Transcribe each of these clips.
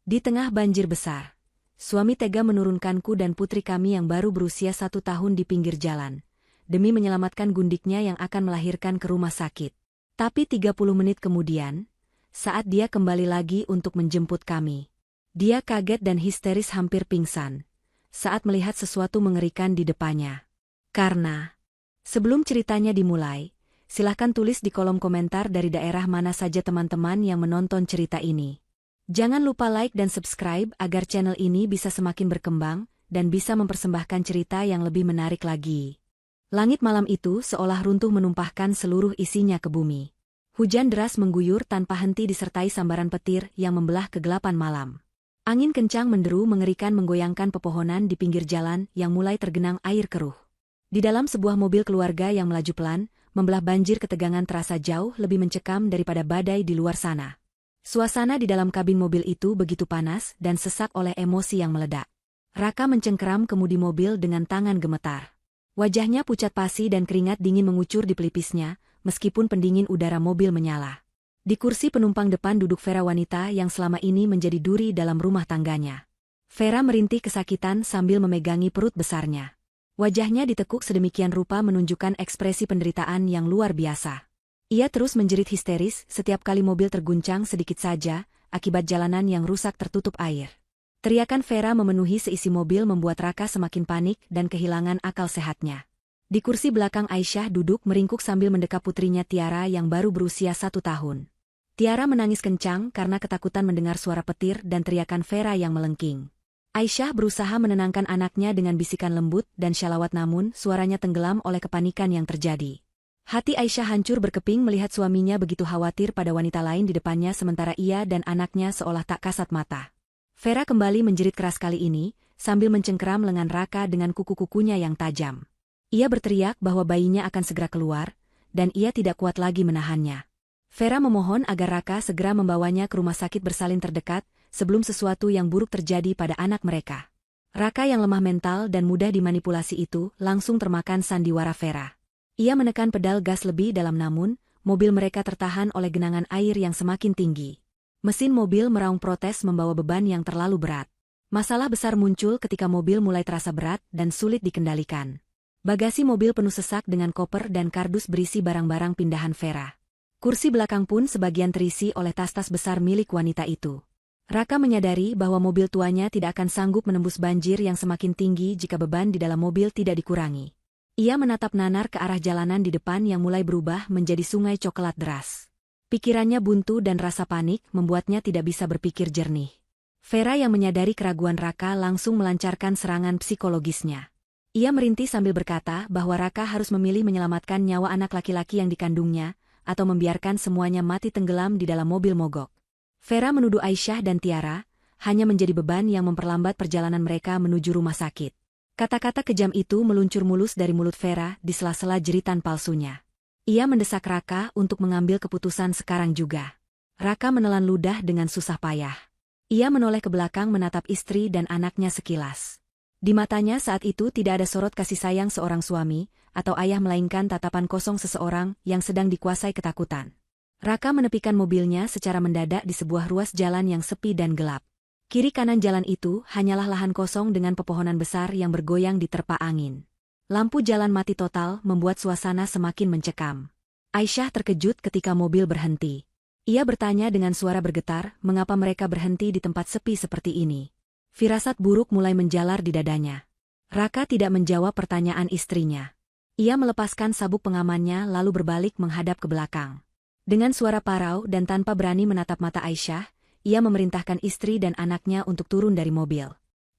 Di tengah banjir besar, suami tega menurunkanku dan putri kami yang baru berusia 1 tahun di pinggir jalan, demi menyelamatkan gundiknya yang akan melahirkan ke rumah sakit. Tapi 30 menit kemudian, saat dia kembali lagi untuk menjemput kami, dia kaget dan histeris hampir pingsan saat melihat sesuatu mengerikan di depannya. Karena, sebelum ceritanya dimulai, silahkan tulis di kolom komentar dari daerah mana saja teman-teman yang menonton cerita ini. Jangan lupa like dan subscribe agar channel ini bisa semakin berkembang dan bisa mempersembahkan cerita yang lebih menarik lagi. Langit malam itu seolah runtuh menumpahkan seluruh isinya ke bumi. Hujan deras mengguyur tanpa henti disertai sambaran petir yang membelah kegelapan malam. Angin kencang menderu mengerikan menggoyangkan pepohonan di pinggir jalan yang mulai tergenang air keruh. Di dalam sebuah mobil keluarga yang melaju pelan, membelah banjir ketegangan terasa jauh lebih mencekam daripada badai di luar sana. Suasana di dalam kabin mobil itu begitu panas dan sesak oleh emosi yang meledak. Raka mencengkeram kemudi mobil dengan tangan gemetar. Wajahnya pucat pasi dan keringat dingin mengucur di pelipisnya, meskipun pendingin udara mobil menyala. Di kursi penumpang depan duduk Vera, wanita yang selama ini menjadi duri dalam rumah tangganya. Vera merintih kesakitan sambil memegangi perut besarnya. Wajahnya ditekuk sedemikian rupa menunjukkan ekspresi penderitaan yang luar biasa. Ia terus menjerit histeris setiap kali mobil terguncang sedikit saja, akibat jalanan yang rusak tertutup air. Teriakan Vera memenuhi seisi mobil membuat Raka semakin panik dan kehilangan akal sehatnya. Di kursi belakang Aisyah duduk meringkuk sambil mendekap putrinya Tiara yang baru berusia 1 tahun. Tiara menangis kencang karena ketakutan mendengar suara petir dan teriakan Vera yang melengking. Aisyah berusaha menenangkan anaknya dengan bisikan lembut dan syalawat, namun suaranya tenggelam oleh kepanikan yang terjadi. Hati Aisyah hancur berkeping melihat suaminya begitu khawatir pada wanita lain di depannya sementara ia dan anaknya seolah tak kasat mata. Vera kembali menjerit keras kali ini, sambil mencengkeram lengan Raka dengan kuku-kukunya yang tajam. Ia berteriak bahwa bayinya akan segera keluar, dan ia tidak kuat lagi menahannya. Vera memohon agar Raka segera membawanya ke rumah sakit bersalin terdekat, sebelum sesuatu yang buruk terjadi pada anak mereka. Raka yang lemah mental dan mudah dimanipulasi itu langsung termakan sandiwara Vera. Ia menekan pedal gas lebih dalam namun, mobil mereka tertahan oleh genangan air yang semakin tinggi. Mesin mobil meraung protes membawa beban yang terlalu berat. Masalah besar muncul ketika mobil mulai terasa berat dan sulit dikendalikan. Bagasi mobil penuh sesak dengan koper dan kardus berisi barang-barang pindahan Vera. Kursi belakang pun sebagian terisi oleh tas-tas besar milik wanita itu. Raka menyadari bahwa mobil tuanya tidak akan sanggup menembus banjir yang semakin tinggi jika beban di dalam mobil tidak dikurangi. Ia menatap nanar ke arah jalanan di depan yang mulai berubah menjadi sungai coklat deras. Pikirannya buntu dan rasa panik membuatnya tidak bisa berpikir jernih. Vera yang menyadari keraguan Raka langsung melancarkan serangan psikologisnya. Ia merintih sambil berkata bahwa Raka harus memilih menyelamatkan nyawa anak laki-laki yang dikandungnya, atau membiarkan semuanya mati tenggelam di dalam mobil mogok. Vera menuduh Aisyah dan Tiara hanya menjadi beban yang memperlambat perjalanan mereka menuju rumah sakit. Kata-kata kejam itu meluncur mulus dari mulut Vera di sela-sela jeritan palsunya. Ia mendesak Raka untuk mengambil keputusan sekarang juga. Raka menelan ludah dengan susah payah. Ia menoleh ke belakang menatap istri dan anaknya sekilas. Di matanya saat itu tidak ada sorot kasih sayang seorang suami atau ayah, melainkan tatapan kosong seseorang yang sedang dikuasai ketakutan. Raka menepikan mobilnya secara mendadak di sebuah ruas jalan yang sepi dan gelap. Kiri kanan jalan itu hanyalah lahan kosong dengan pepohonan besar yang bergoyang diterpa angin. Lampu jalan mati total membuat suasana semakin mencekam. Aisyah terkejut ketika mobil berhenti. Ia bertanya dengan suara bergetar, mengapa mereka berhenti di tempat sepi seperti ini. Firasat buruk mulai menjalar di dadanya. Raka tidak menjawab pertanyaan istrinya. Ia melepaskan sabuk pengamannya lalu berbalik menghadap ke belakang. Dengan suara parau dan tanpa berani menatap mata Aisyah, ia memerintahkan istri dan anaknya untuk turun dari mobil.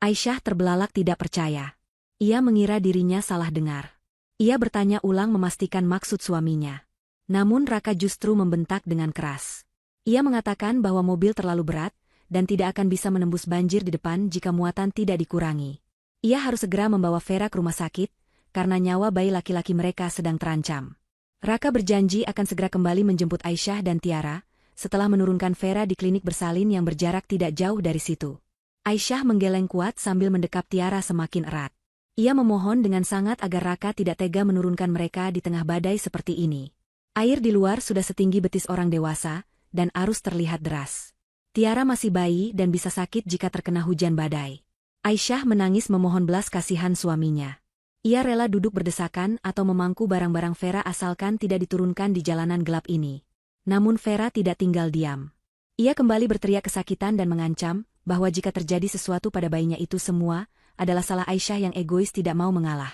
Aisyah terbelalak tidak percaya. Ia mengira dirinya salah dengar. Ia bertanya ulang memastikan maksud suaminya. Namun Raka justru membentak dengan keras. Ia mengatakan bahwa mobil terlalu berat dan tidak akan bisa menembus banjir di depan jika muatan tidak dikurangi. Ia harus segera membawa Vera ke rumah sakit, karena nyawa bayi laki-laki mereka sedang terancam. Raka berjanji akan segera kembali menjemput Aisyah dan Tiara, setelah menurunkan Vera di klinik bersalin yang berjarak tidak jauh dari situ. Aisyah menggeleng kuat sambil mendekap Tiara semakin erat. Ia memohon dengan sangat agar Raka tidak tega menurunkan mereka di tengah badai seperti ini. Air di luar sudah setinggi betis orang dewasa, dan arus terlihat deras. Tiara masih bayi dan bisa sakit jika terkena hujan badai. Aisyah menangis memohon belas kasihan suaminya. Ia rela duduk berdesakan atau memangku barang-barang Vera asalkan tidak diturunkan di jalanan gelap ini. Namun Vera tidak tinggal diam. Ia kembali berteriak kesakitan dan mengancam bahwa jika terjadi sesuatu pada bayinya itu semua adalah salah Aisyah yang egois tidak mau mengalah.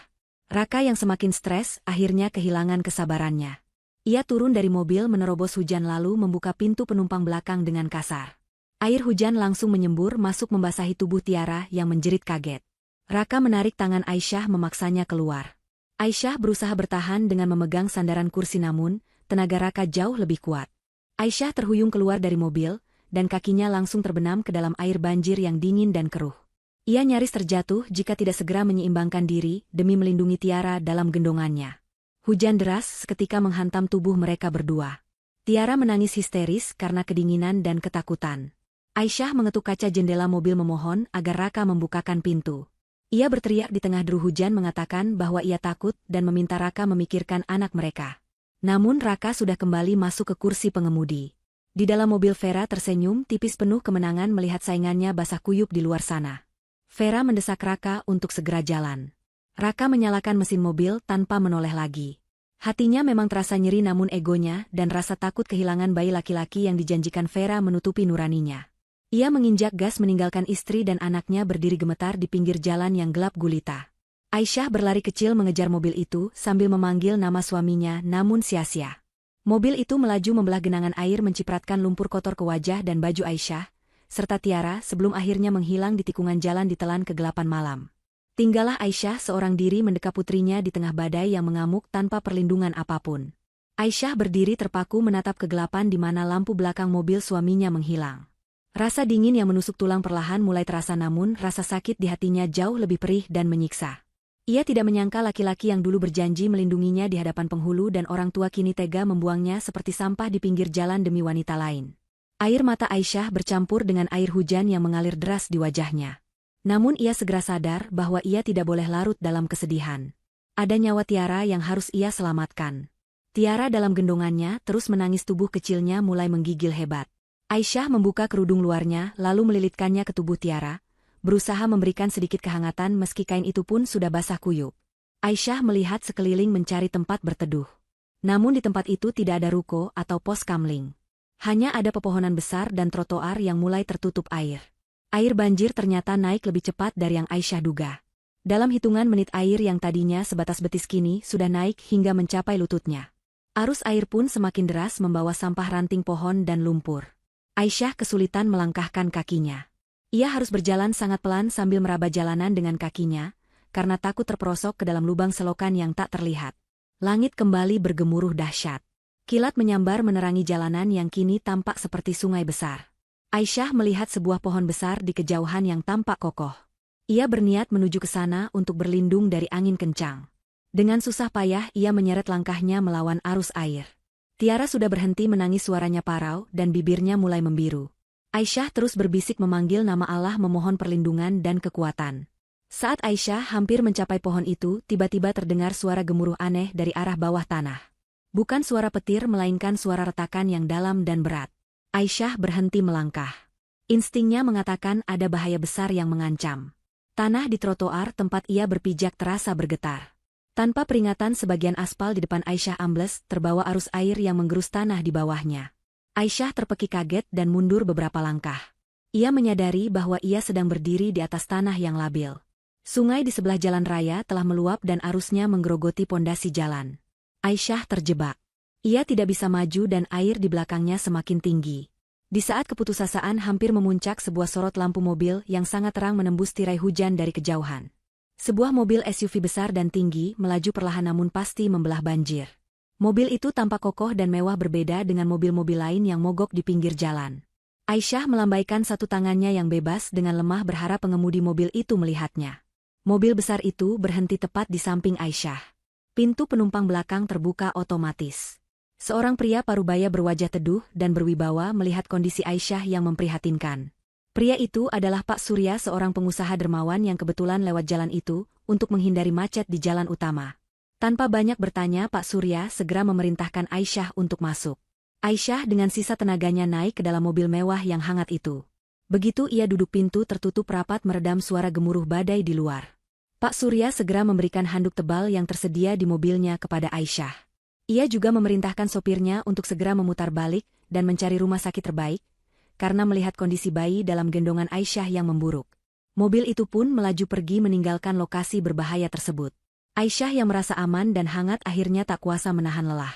Raka yang semakin stres akhirnya kehilangan kesabarannya. Ia turun dari mobil menerobos hujan lalu membuka pintu penumpang belakang dengan kasar. Air hujan langsung menyembur masuk membasahi tubuh Tiara yang menjerit kaget. Raka menarik tangan Aisyah memaksanya keluar. Aisyah berusaha bertahan dengan memegang sandaran kursi namun, tenaga Raka jauh lebih kuat. Aisyah terhuyung keluar dari mobil, dan kakinya langsung terbenam ke dalam air banjir yang dingin dan keruh. Ia nyaris terjatuh jika tidak segera menyeimbangkan diri demi melindungi Tiara dalam gendongannya. Hujan deras seketika menghantam tubuh mereka berdua. Tiara menangis histeris karena kedinginan dan ketakutan. Aisyah mengetuk kaca jendela mobil memohon agar Raka membukakan pintu. Ia berteriak di tengah deru hujan mengatakan bahwa ia takut dan meminta Raka memikirkan anak mereka. Namun Raka sudah kembali masuk ke kursi pengemudi. Di dalam mobil Vera tersenyum tipis penuh kemenangan melihat saingannya basah kuyup di luar sana. Vera mendesak Raka untuk segera jalan. Raka menyalakan mesin mobil tanpa menoleh lagi. Hatinya memang terasa nyeri namun egonya dan rasa takut kehilangan bayi laki-laki yang dijanjikan Vera menutupi nuraninya. Ia menginjak gas meninggalkan istri dan anaknya berdiri gemetar di pinggir jalan yang gelap gulita. Aisyah berlari kecil mengejar mobil itu sambil memanggil nama suaminya namun sia-sia. Mobil itu melaju membelah genangan air mencipratkan lumpur kotor ke wajah dan baju Aisyah, serta Tiara sebelum akhirnya menghilang di tikungan jalan ditelan kegelapan malam. Tinggallah Aisyah seorang diri mendekap putrinya di tengah badai yang mengamuk tanpa perlindungan apapun. Aisyah berdiri terpaku menatap kegelapan di mana lampu belakang mobil suaminya menghilang. Rasa dingin yang menusuk tulang perlahan mulai terasa namun rasa sakit di hatinya jauh lebih perih dan menyiksa. Ia tidak menyangka laki-laki yang dulu berjanji melindunginya di hadapan penghulu dan orang tua kini tega membuangnya seperti sampah di pinggir jalan demi wanita lain. Air mata Aisyah bercampur dengan air hujan yang mengalir deras di wajahnya. Namun ia segera sadar bahwa ia tidak boleh larut dalam kesedihan. Ada nyawa Tiara yang harus ia selamatkan. Tiara dalam gendongannya terus menangis tubuh kecilnya mulai menggigil hebat. Aisyah membuka kerudung luarnya lalu melilitkannya ke tubuh Tiara, berusaha memberikan sedikit kehangatan meski kain itu pun sudah basah kuyup. Aisyah melihat sekeliling mencari tempat berteduh. Namun di tempat itu tidak ada ruko atau pos kamling. Hanya ada pepohonan besar dan trotoar yang mulai tertutup air. Air banjir ternyata naik lebih cepat dari yang Aisyah duga. Dalam hitungan menit air yang tadinya sebatas betis kini sudah naik hingga mencapai lututnya. Arus air pun semakin deras membawa sampah ranting pohon dan lumpur. Aisyah kesulitan melangkahkan kakinya. Ia harus berjalan sangat pelan sambil meraba jalanan dengan kakinya, karena takut terperosok ke dalam lubang selokan yang tak terlihat. Langit kembali bergemuruh dahsyat. Kilat menyambar menerangi jalanan yang kini tampak seperti sungai besar. Aisyah melihat sebuah pohon besar di kejauhan yang tampak kokoh. Ia berniat menuju ke sana untuk berlindung dari angin kencang. Dengan susah payah ia menyeret langkahnya melawan arus air. Tiara sudah berhenti menangis suaranya parau dan bibirnya mulai membiru. Aisyah terus berbisik memanggil nama Allah memohon perlindungan dan kekuatan. Saat Aisyah hampir mencapai pohon itu, tiba-tiba terdengar suara gemuruh aneh dari arah bawah tanah. Bukan suara petir melainkan suara retakan yang dalam dan berat. Aisyah berhenti melangkah. Instingnya mengatakan ada bahaya besar yang mengancam. Tanah di trotoar tempat ia berpijak terasa bergetar. Tanpa peringatan sebagian aspal di depan Aisyah ambles terbawa arus air yang menggerus tanah di bawahnya. Aisyah terpekik kaget dan mundur beberapa langkah. Ia menyadari bahwa ia sedang berdiri di atas tanah yang labil. Sungai di sebelah jalan raya telah meluap dan arusnya menggerogoti pondasi jalan. Aisyah terjebak. Ia tidak bisa maju dan air di belakangnya semakin tinggi. Di saat keputusasaan hampir memuncak sebuah sorot lampu mobil yang sangat terang menembus tirai hujan dari kejauhan. Sebuah mobil SUV besar dan tinggi melaju perlahan namun pasti membelah banjir. Mobil itu tampak kokoh dan mewah berbeda dengan mobil-mobil lain yang mogok di pinggir jalan. Aisyah melambaikan satu tangannya yang bebas dengan lemah berharap pengemudi mobil itu melihatnya. Mobil besar itu berhenti tepat di samping Aisyah. Pintu penumpang belakang terbuka otomatis. Seorang pria parubaya berwajah teduh dan berwibawa melihat kondisi Aisyah yang memprihatinkan. Pria itu adalah Pak Surya, seorang pengusaha dermawan yang kebetulan lewat jalan itu untuk menghindari macet di jalan utama. Tanpa banyak bertanya, Pak Surya segera memerintahkan Aisyah untuk masuk. Aisyah dengan sisa tenaganya naik ke dalam mobil mewah yang hangat itu. Begitu ia duduk, pintu tertutup rapat meredam suara gemuruh badai di luar. Pak Surya segera memberikan handuk tebal yang tersedia di mobilnya kepada Aisyah. Ia juga memerintahkan sopirnya untuk segera memutar balik dan mencari rumah sakit terbaik, karena melihat kondisi bayi dalam gendongan Aisyah yang memburuk. Mobil itu pun melaju pergi meninggalkan lokasi berbahaya tersebut. Aisyah yang merasa aman dan hangat akhirnya tak kuasa menahan lelah.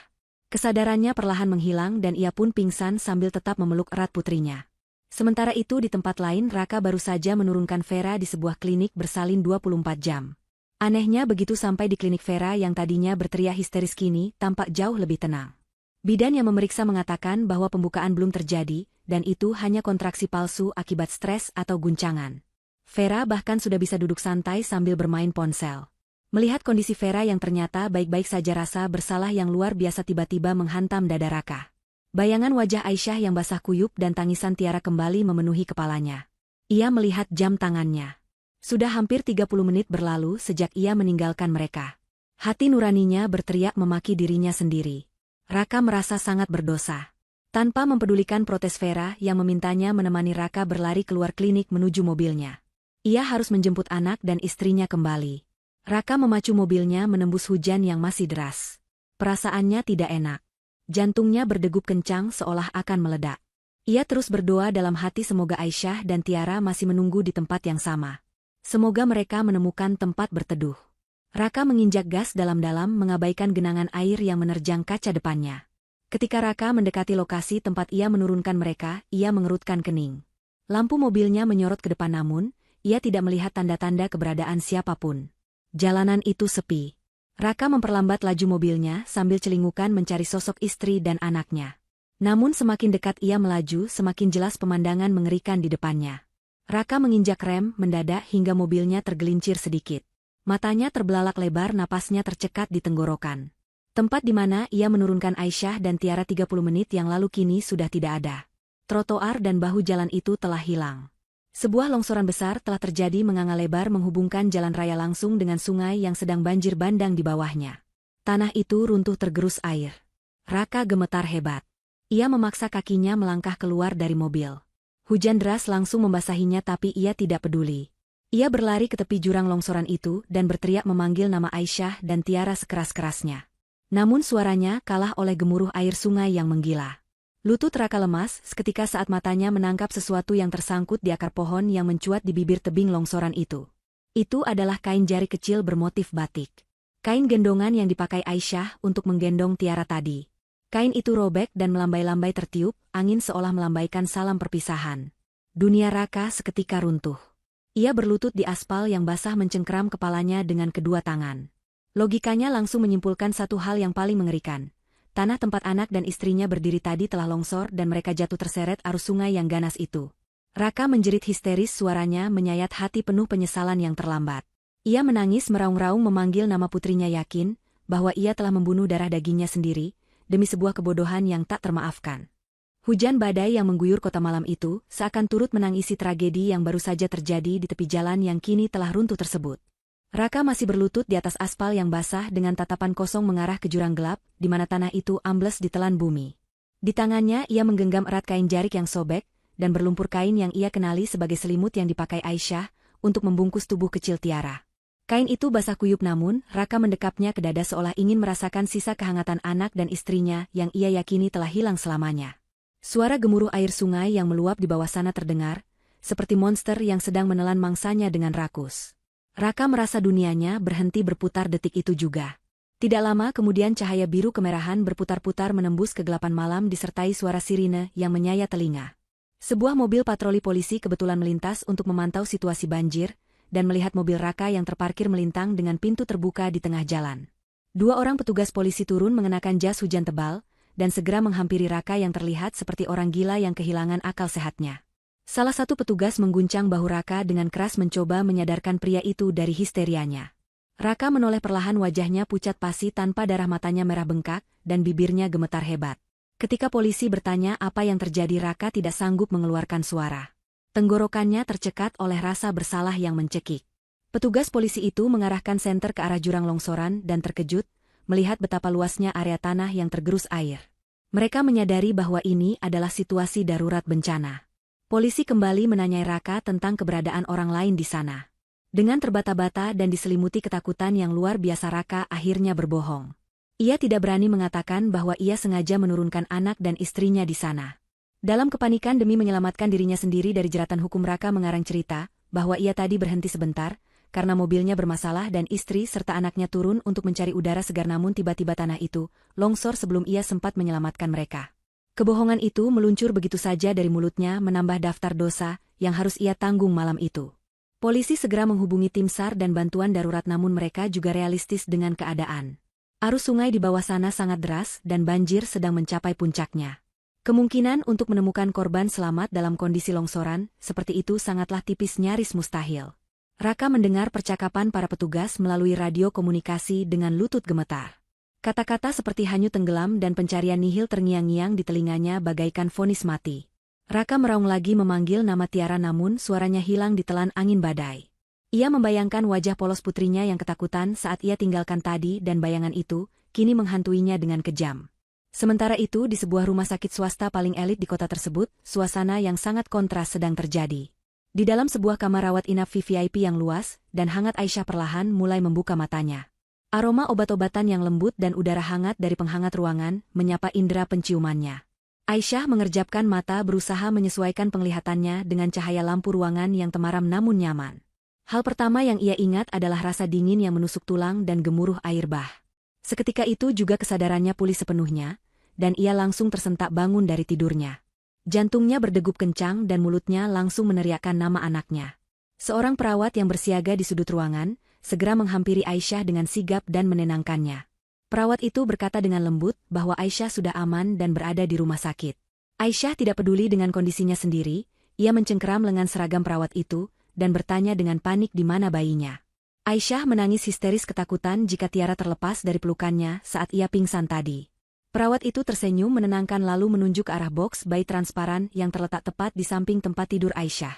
Kesadarannya perlahan menghilang dan ia pun pingsan sambil tetap memeluk erat putrinya. Sementara itu di tempat lain Raka baru saja menurunkan Vera di sebuah klinik bersalin 24 jam. Anehnya begitu sampai di klinik, Vera yang tadinya berteriak histeris kini tampak jauh lebih tenang. Bidan yang memeriksa mengatakan bahwa pembukaan belum terjadi dan itu hanya kontraksi palsu akibat stres atau guncangan. Vera bahkan sudah bisa duduk santai sambil bermain ponsel. Melihat kondisi Vera yang ternyata baik-baik saja, rasa bersalah yang luar biasa tiba-tiba menghantam dada Raka. Bayangan wajah Aisyah yang basah kuyup dan tangisan Tiara kembali memenuhi kepalanya. Ia melihat jam tangannya. Sudah hampir 30 menit berlalu sejak ia meninggalkan mereka. Hati nuraninya berteriak memaki dirinya sendiri. Raka merasa sangat berdosa. Tanpa mempedulikan protes Vera yang memintanya menemani Raka berlari keluar klinik menuju mobilnya. Ia harus menjemput anak dan istrinya kembali. Raka memacu mobilnya menembus hujan yang masih deras. Perasaannya tidak enak. Jantungnya berdegup kencang seolah akan meledak. Ia terus berdoa dalam hati semoga Aisyah dan Tiara masih menunggu di tempat yang sama. Semoga mereka menemukan tempat berteduh. Raka menginjak gas dalam-dalam mengabaikan genangan air yang menerjang kaca depannya. Ketika Raka mendekati lokasi tempat ia menurunkan mereka, ia mengerutkan kening. Lampu mobilnya menyorot ke depan namun, ia tidak melihat tanda-tanda keberadaan siapapun. Jalanan itu sepi. Raka memperlambat laju mobilnya sambil celingukan mencari sosok istri dan anaknya. Namun semakin dekat ia melaju, semakin jelas pemandangan mengerikan di depannya. Raka menginjak rem mendadak hingga mobilnya tergelincir sedikit. Matanya terbelalak lebar, napasnya tercekat di tenggorokan. Tempat di mana ia menurunkan Aisyah dan Tiara 30 menit yang lalu kini sudah tidak ada. Trotoar dan bahu jalan itu telah hilang. Sebuah longsoran besar telah terjadi menganga lebar menghubungkan jalan raya langsung dengan sungai yang sedang banjir bandang di bawahnya. Tanah itu runtuh tergerus air. Raka gemetar hebat. Ia memaksa kakinya melangkah keluar dari mobil. Hujan deras langsung membasahinya tapi ia tidak peduli. Ia berlari ke tepi jurang longsoran itu dan berteriak memanggil nama Aisyah dan Tiara sekeras-kerasnya. Namun suaranya kalah oleh gemuruh air sungai yang menggila. Lutut Raka lemas seketika saat matanya menangkap sesuatu yang tersangkut di akar pohon yang mencuat di bibir tebing longsoran itu. Itu adalah kain jari kecil bermotif batik. Kain gendongan yang dipakai Aisyah untuk menggendong Tiara tadi. Kain itu robek dan melambai-lambai tertiup, angin seolah melambaikan salam perpisahan. Dunia Raka seketika runtuh. Ia berlutut di aspal yang basah mencengkeram kepalanya dengan kedua tangan. Logikanya langsung menyimpulkan satu hal yang paling mengerikan. Tanah tempat anak dan istrinya berdiri tadi telah longsor dan mereka jatuh terseret arus sungai yang ganas itu. Raka menjerit histeris, suaranya menyayat hati penuh penyesalan yang terlambat. Ia menangis meraung-raung memanggil nama putrinya, yakin bahwa ia telah membunuh darah dagingnya sendiri, demi sebuah kebodohan yang tak termaafkan. Hujan badai yang mengguyur kota malam itu seakan turut menangisi tragedi yang baru saja terjadi di tepi jalan yang kini telah runtuh tersebut. Raka masih berlutut di atas aspal yang basah dengan tatapan kosong mengarah ke jurang gelap, di mana tanah itu ambles ditelan bumi. Di tangannya ia menggenggam erat kain jarik yang sobek, dan berlumpur kain yang ia kenali sebagai selimut yang dipakai Aisyah untuk membungkus tubuh kecil Tiara. Kain itu basah kuyup namun, Raka mendekapnya ke dada seolah ingin merasakan sisa kehangatan anak dan istrinya yang ia yakini telah hilang selamanya. Suara gemuruh air sungai yang meluap di bawah sana terdengar, seperti monster yang sedang menelan mangsanya dengan rakus. Raka merasa dunianya berhenti berputar detik itu juga. Tidak lama kemudian cahaya biru kemerahan berputar-putar menembus kegelapan malam disertai suara sirine yang menyayat telinga. Sebuah mobil patroli polisi kebetulan melintas untuk memantau situasi banjir, dan melihat mobil Raka yang terparkir melintang dengan pintu terbuka di tengah jalan. Dua orang petugas polisi turun mengenakan jas hujan tebal, dan segera menghampiri Raka yang terlihat seperti orang gila yang kehilangan akal sehatnya. Salah satu petugas mengguncang bahu Raka dengan keras mencoba menyadarkan pria itu dari histerianya. Raka menoleh perlahan, wajahnya pucat pasi tanpa darah, matanya merah bengkak, dan bibirnya gemetar hebat. Ketika polisi bertanya apa yang terjadi, Raka tidak sanggup mengeluarkan suara. Tenggorokannya tercekat oleh rasa bersalah yang mencekik. Petugas polisi itu mengarahkan senter ke arah jurang longsoran dan terkejut, melihat betapa luasnya area tanah yang tergerus air. Mereka menyadari bahwa ini adalah situasi darurat bencana. Polisi kembali menanyai Raka tentang keberadaan orang lain di sana. Dengan terbata-bata dan diselimuti ketakutan yang luar biasa, Raka akhirnya berbohong. Ia tidak berani mengatakan bahwa ia sengaja menurunkan anak dan istrinya di sana. Dalam kepanikan demi menyelamatkan dirinya sendiri dari jeratan hukum, Raka mengarang cerita bahwa ia tadi berhenti sebentar karena mobilnya bermasalah dan istri serta anaknya turun untuk mencari udara segar, namun tiba-tiba tanah itu longsor sebelum ia sempat menyelamatkan mereka. Kebohongan itu meluncur begitu saja dari mulutnya, menambah daftar dosa yang harus ia tanggung malam itu. Polisi segera menghubungi tim SAR dan bantuan darurat, namun mereka juga realistis dengan keadaan. Arus sungai di bawah sana sangat deras dan banjir sedang mencapai puncaknya. Kemungkinan untuk menemukan korban selamat dalam kondisi longsoran seperti itu sangatlah tipis, nyaris mustahil. Raka mendengar percakapan para petugas melalui radio komunikasi dengan lutut gemetar. Kata-kata seperti hanyut tenggelam dan pencarian nihil terngiang-ngiang di telinganya bagaikan vonis mati. Raka meraung lagi memanggil nama Tiara, namun suaranya hilang ditelan angin badai. Ia membayangkan wajah polos putrinya yang ketakutan saat ia tinggalkan tadi, dan bayangan itu kini menghantuinya dengan kejam. Sementara itu di sebuah rumah sakit swasta paling elit di kota tersebut, suasana yang sangat kontras sedang terjadi. Di dalam sebuah kamar rawat inap VVIP yang luas dan hangat, Aisyah perlahan mulai membuka matanya. Aroma obat-obatan yang lembut dan udara hangat dari penghangat ruangan menyapa indera penciumannya. Aisyah mengerjapkan mata, berusaha menyesuaikan penglihatannya dengan cahaya lampu ruangan yang temaram namun nyaman. Hal pertama yang ia ingat adalah rasa dingin yang menusuk tulang dan gemuruh air bah. Seketika itu juga kesadarannya pulih sepenuhnya, dan ia langsung tersentak bangun dari tidurnya. Jantungnya berdegup kencang dan mulutnya langsung meneriakkan nama anaknya. Seorang perawat yang bersiaga di sudut ruangan segera menghampiri Aisyah dengan sigap dan menenangkannya. Perawat itu berkata dengan lembut bahwa Aisyah sudah aman dan berada di rumah sakit. Aisyah tidak peduli dengan kondisinya sendiri, ia mencengkeram lengan seragam perawat itu dan bertanya dengan panik di mana bayinya. Aisyah menangis histeris ketakutan jika Tiara terlepas dari pelukannya saat ia pingsan tadi. Perawat itu tersenyum menenangkan lalu menunjuk ke arah boks bayi transparan yang terletak tepat di samping tempat tidur Aisyah.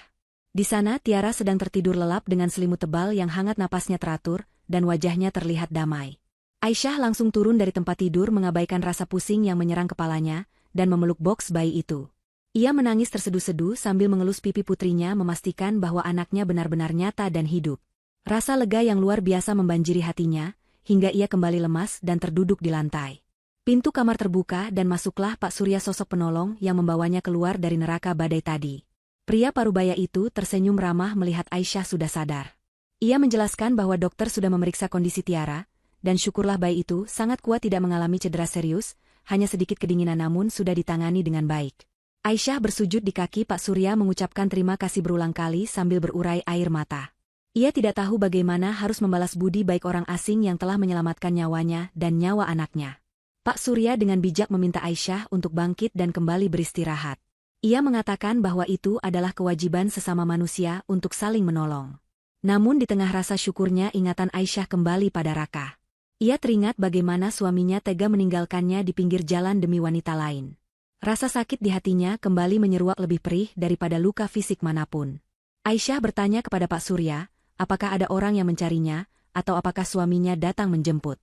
Di sana Tiara sedang tertidur lelap dengan selimut tebal yang hangat, napasnya teratur, dan wajahnya terlihat damai. Aisyah langsung turun dari tempat tidur mengabaikan rasa pusing yang menyerang kepalanya, dan memeluk boks bayi itu. Ia menangis terseduh-seduh sambil mengelus pipi putrinya, memastikan bahwa anaknya benar-benar nyata dan hidup. Rasa lega yang luar biasa membanjiri hatinya, hingga ia kembali lemas dan terduduk di lantai. Pintu kamar terbuka dan masuklah Pak Surya, sosok penolong yang membawanya keluar dari neraka badai tadi. Pria parubaya itu tersenyum ramah melihat Aisyah sudah sadar. Ia menjelaskan bahwa dokter sudah memeriksa kondisi Tiara, dan syukurlah bayi itu sangat kuat, tidak mengalami cedera serius, hanya sedikit kedinginan namun sudah ditangani dengan baik. Aisyah bersujud di kaki Pak Surya mengucapkan terima kasih berulang kali sambil berurai air mata. Ia tidak tahu bagaimana harus membalas budi baik orang asing yang telah menyelamatkan nyawanya dan nyawa anaknya. Pak Surya dengan bijak meminta Aisyah untuk bangkit dan kembali beristirahat. Ia mengatakan bahwa itu adalah kewajiban sesama manusia untuk saling menolong. Namun di tengah rasa syukurnya, ingatan Aisyah kembali pada Raka. Ia teringat bagaimana suaminya tega meninggalkannya di pinggir jalan demi wanita lain. Rasa sakit di hatinya kembali menyeruak lebih perih daripada luka fisik manapun. Aisyah bertanya kepada Pak Surya, apakah ada orang yang mencarinya, atau apakah suaminya datang menjemput.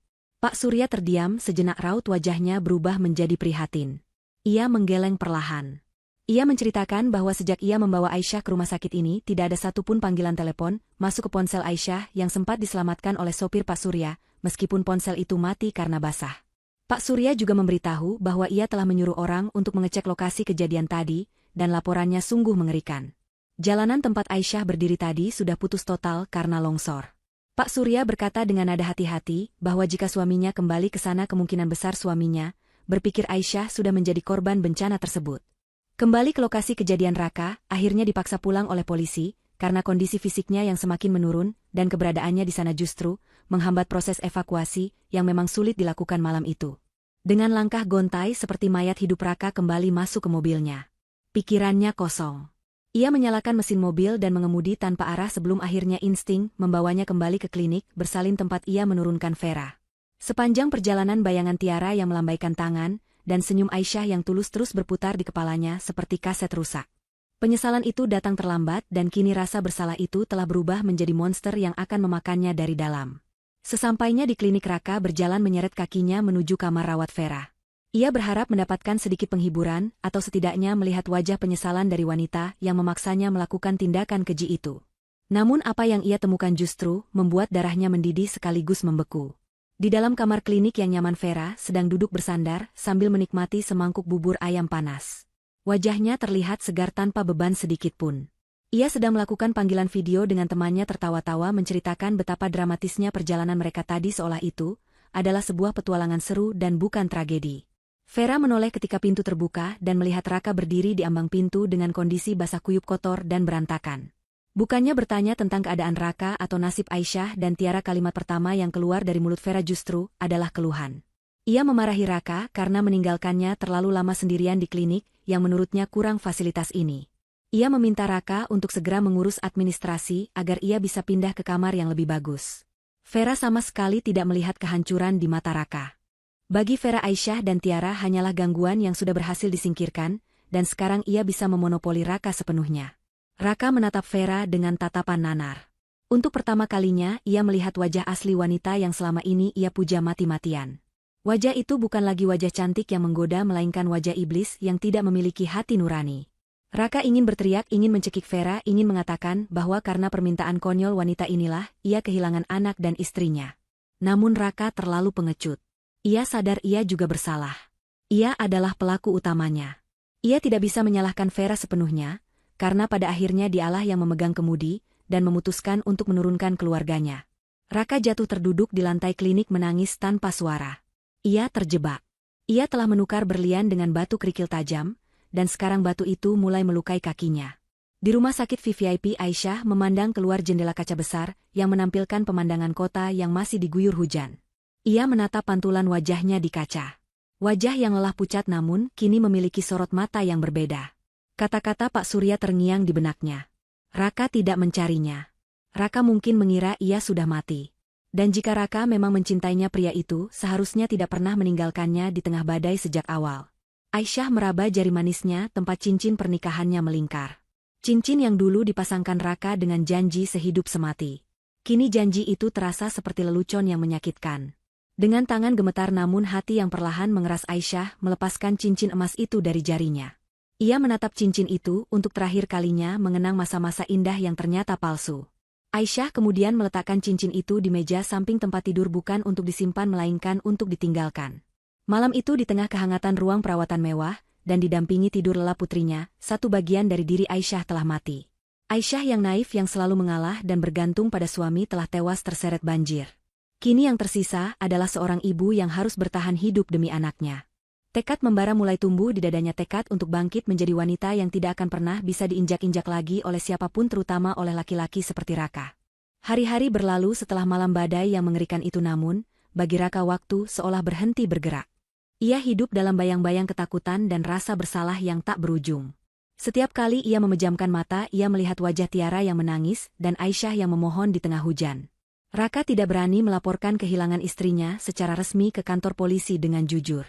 Pak Surya terdiam sejenak, raut wajahnya berubah menjadi prihatin. Ia menggeleng perlahan. Ia menceritakan bahwa sejak ia membawa Aisyah ke rumah sakit ini tidak ada satupun panggilan telepon masuk ke ponsel Aisyah yang sempat diselamatkan oleh sopir Pak Surya, meskipun ponsel itu mati karena basah. Pak Surya juga memberitahu bahwa ia telah menyuruh orang untuk mengecek lokasi kejadian tadi, dan laporannya sungguh mengerikan. Jalanan tempat Aisyah berdiri tadi sudah putus total karena longsor. Pak Surya berkata dengan nada hati-hati bahwa jika suaminya kembali ke sana kemungkinan besar suaminya berpikir Aisyah sudah menjadi korban bencana tersebut. Kembali ke lokasi kejadian, Raka akhirnya dipaksa pulang oleh polisi karena kondisi fisiknya yang semakin menurun dan keberadaannya di sana justru menghambat proses evakuasi yang memang sulit dilakukan malam itu. Dengan langkah gontai seperti mayat hidup, Raka kembali masuk ke mobilnya. Pikirannya kosong. Ia menyalakan mesin mobil dan mengemudi tanpa arah sebelum akhirnya insting membawanya kembali ke klinik bersalin tempat ia menurunkan Vera. Sepanjang perjalanan bayangan Tiara yang melambaikan tangan dan senyum Aisyah yang tulus terus berputar di kepalanya seperti kaset rusak. Penyesalan itu datang terlambat dan kini rasa bersalah itu telah berubah menjadi monster yang akan memakannya dari dalam. Sesampainya di klinik, Raka berjalan menyeret kakinya menuju kamar rawat Vera. Ia berharap mendapatkan sedikit penghiburan atau setidaknya melihat wajah penyesalan dari wanita yang memaksanya melakukan tindakan keji itu. Namun apa yang ia temukan justru membuat darahnya mendidih sekaligus membeku. Di dalam kamar klinik yang nyaman, Vera sedang duduk bersandar sambil menikmati semangkuk bubur ayam panas. Wajahnya terlihat segar tanpa beban sedikit pun. Ia sedang melakukan panggilan video dengan temannya, tertawa-tawa menceritakan betapa dramatisnya perjalanan mereka tadi, seolah itu adalah sebuah petualangan seru dan bukan tragedi. Vera menoleh ketika pintu terbuka dan melihat Raka berdiri di ambang pintu dengan kondisi basah kuyup, kotor dan berantakan. Bukannya bertanya tentang keadaan Raka atau nasib Aisyah dan Tiara, kalimat pertama yang keluar dari mulut Vera justru adalah keluhan. Ia memarahi Raka karena meninggalkannya terlalu lama sendirian di klinik yang menurutnya kurang fasilitas ini. Ia meminta Raka untuk segera mengurus administrasi agar ia bisa pindah ke kamar yang lebih bagus. Vera sama sekali tidak melihat kehancuran di mata Raka. Bagi Vera, Aisyah dan Tiara hanyalah gangguan yang sudah berhasil disingkirkan, dan sekarang ia bisa memonopoli Raka sepenuhnya. Raka menatap Vera dengan tatapan nanar. Untuk pertama kalinya ia melihat wajah asli wanita yang selama ini ia puja mati-matian. Wajah itu bukan lagi wajah cantik yang menggoda, melainkan wajah iblis yang tidak memiliki hati nurani. Raka ingin berteriak, ingin mencekik Vera, ingin mengatakan bahwa karena permintaan konyol wanita inilah ia kehilangan anak dan istrinya. Namun Raka terlalu pengecut. Ia sadar ia juga bersalah. Ia adalah pelaku utamanya. Ia tidak bisa menyalahkan Vera sepenuhnya, karena pada akhirnya dialah yang memegang kemudi dan memutuskan untuk menurunkan keluarganya. Raka jatuh terduduk di lantai klinik menangis tanpa suara. Ia terjebak. Ia telah menukar berlian dengan batu kerikil tajam, dan sekarang batu itu mulai melukai kakinya. Di rumah sakit VVIP, Aisyah memandang keluar jendela kaca besar yang menampilkan pemandangan kota yang masih diguyur hujan. Ia menatap pantulan wajahnya di kaca. Wajah yang lelah pucat namun kini memiliki sorot mata yang berbeda. Kata-kata Pak Surya terngiang di benaknya. Raka tidak mencarinya. Raka mungkin mengira ia sudah mati. Dan jika Raka memang mencintainya, pria itu seharusnya tidak pernah meninggalkannya di tengah badai sejak awal. Aisyah meraba jari manisnya tempat cincin pernikahannya melingkar. Cincin yang dulu dipasangkan Raka dengan janji sehidup semati. Kini janji itu terasa seperti lelucon yang menyakitkan. Dengan tangan gemetar namun hati yang perlahan mengeras, Aisyah melepaskan cincin emas itu dari jarinya. Ia menatap cincin itu untuk terakhir kalinya, mengenang masa-masa indah yang ternyata palsu. Aisyah kemudian meletakkan cincin itu di meja samping tempat tidur, bukan untuk disimpan melainkan untuk ditinggalkan. Malam itu di tengah kehangatan ruang perawatan mewah dan didampingi tidur lelap putrinya, satu bagian dari diri Aisyah telah mati. Aisyah yang naif, yang selalu mengalah dan bergantung pada suami, telah tewas terseret banjir. Kini yang tersisa adalah seorang ibu yang harus bertahan hidup demi anaknya. Tekad membara mulai tumbuh di dadanya, tekad untuk bangkit menjadi wanita yang tidak akan pernah bisa diinjak-injak lagi oleh siapapun, terutama oleh laki-laki seperti Raka. Hari-hari berlalu setelah malam badai yang mengerikan itu, namun bagi Raka waktu seolah berhenti bergerak. Ia hidup dalam bayang-bayang ketakutan dan rasa bersalah yang tak berujung. Setiap kali ia memejamkan mata, ia melihat wajah Tiara yang menangis dan Aisyah yang memohon di tengah hujan. Raka tidak berani melaporkan kehilangan istrinya secara resmi ke kantor polisi dengan jujur.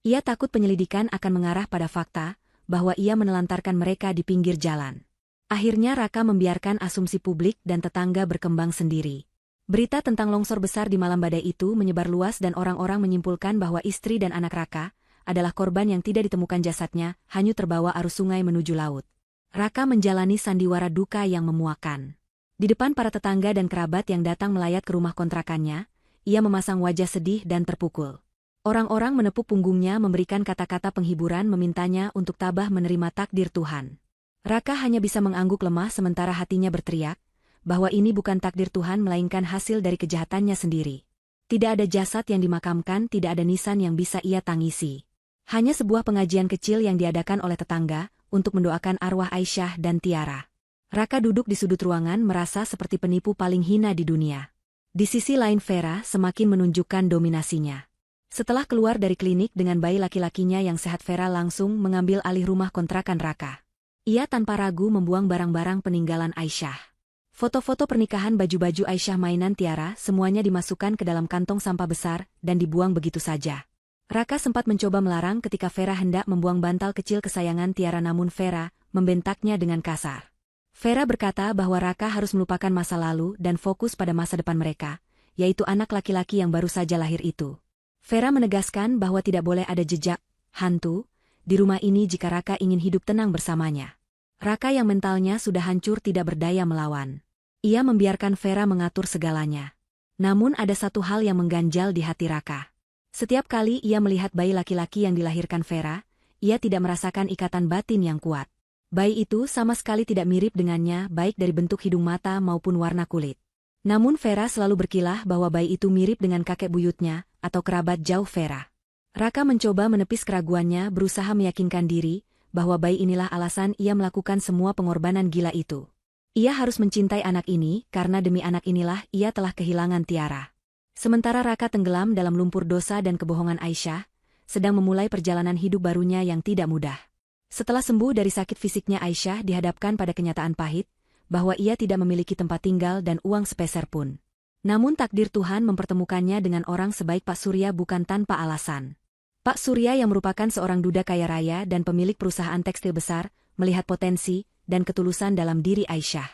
Ia takut penyelidikan akan mengarah pada fakta bahwa ia menelantarkan mereka di pinggir jalan. Akhirnya Raka membiarkan asumsi publik dan tetangga berkembang sendiri. Berita tentang longsor besar di malam badai itu menyebar luas dan orang-orang menyimpulkan bahwa istri dan anak Raka adalah korban yang tidak ditemukan jasadnya, hanyut terbawa arus sungai menuju laut. Raka menjalani sandiwara duka yang memuakkan. Di depan para tetangga dan kerabat yang datang melayat ke rumah kontrakannya, ia memasang wajah sedih dan terpukul. Orang-orang menepuk punggungnya, memberikan kata-kata penghiburan, memintanya untuk tabah menerima takdir Tuhan. Raka hanya bisa mengangguk lemah sementara hatinya berteriak bahwa ini bukan takdir Tuhan melainkan hasil dari kejahatannya sendiri. Tidak ada jasad yang dimakamkan, tidak ada nisan yang bisa ia tangisi. Hanya sebuah pengajian kecil yang diadakan oleh tetangga untuk mendoakan arwah Aisyah dan Tiara. Raka duduk di sudut ruangan merasa seperti penipu paling hina di dunia. Di sisi lain Vera semakin menunjukkan dominasinya. Setelah keluar dari klinik dengan bayi laki-lakinya yang sehat, Vera langsung mengambil alih rumah kontrakan Raka. Ia tanpa ragu membuang barang-barang peninggalan Aisyah. Foto-foto pernikahan, baju-baju Aisyah, mainan Tiara, semuanya dimasukkan ke dalam kantong sampah besar dan dibuang begitu saja. Raka sempat mencoba melarang ketika Vera hendak membuang bantal kecil kesayangan Tiara, namun Vera membentaknya dengan kasar. Vera berkata bahwa Raka harus melupakan masa lalu dan fokus pada masa depan mereka, yaitu anak laki-laki yang baru saja lahir itu. Vera menegaskan bahwa tidak boleh ada jejak hantu, di rumah ini jika Raka ingin hidup tenang bersamanya. Raka yang mentalnya sudah hancur tidak berdaya melawan. Ia membiarkan Vera mengatur segalanya. Namun ada satu hal yang mengganjal di hati Raka. Setiap kali ia melihat bayi laki-laki yang dilahirkan Vera, ia tidak merasakan ikatan batin yang kuat. Bayi itu sama sekali tidak mirip dengannya baik dari bentuk hidung mata maupun warna kulit. Namun Vera selalu berkilah bahwa bayi itu mirip dengan kakek buyutnya atau kerabat jauh Vera. Raka mencoba menepis keraguannya, berusaha meyakinkan diri bahwa bayi inilah alasan ia melakukan semua pengorbanan gila itu. Ia harus mencintai anak ini karena demi anak inilah ia telah kehilangan Tiara. Sementara Raka tenggelam dalam lumpur dosa dan kebohongan Aisyah, sedang memulai perjalanan hidup barunya yang tidak mudah. Setelah sembuh dari sakit fisiknya, Aisyah dihadapkan pada kenyataan pahit, bahwa ia tidak memiliki tempat tinggal dan uang sepeser pun. Namun takdir Tuhan mempertemukannya dengan orang sebaik Pak Surya bukan tanpa alasan. Pak Surya yang merupakan seorang duda kaya raya dan pemilik perusahaan tekstil besar, melihat potensi dan ketulusan dalam diri Aisyah.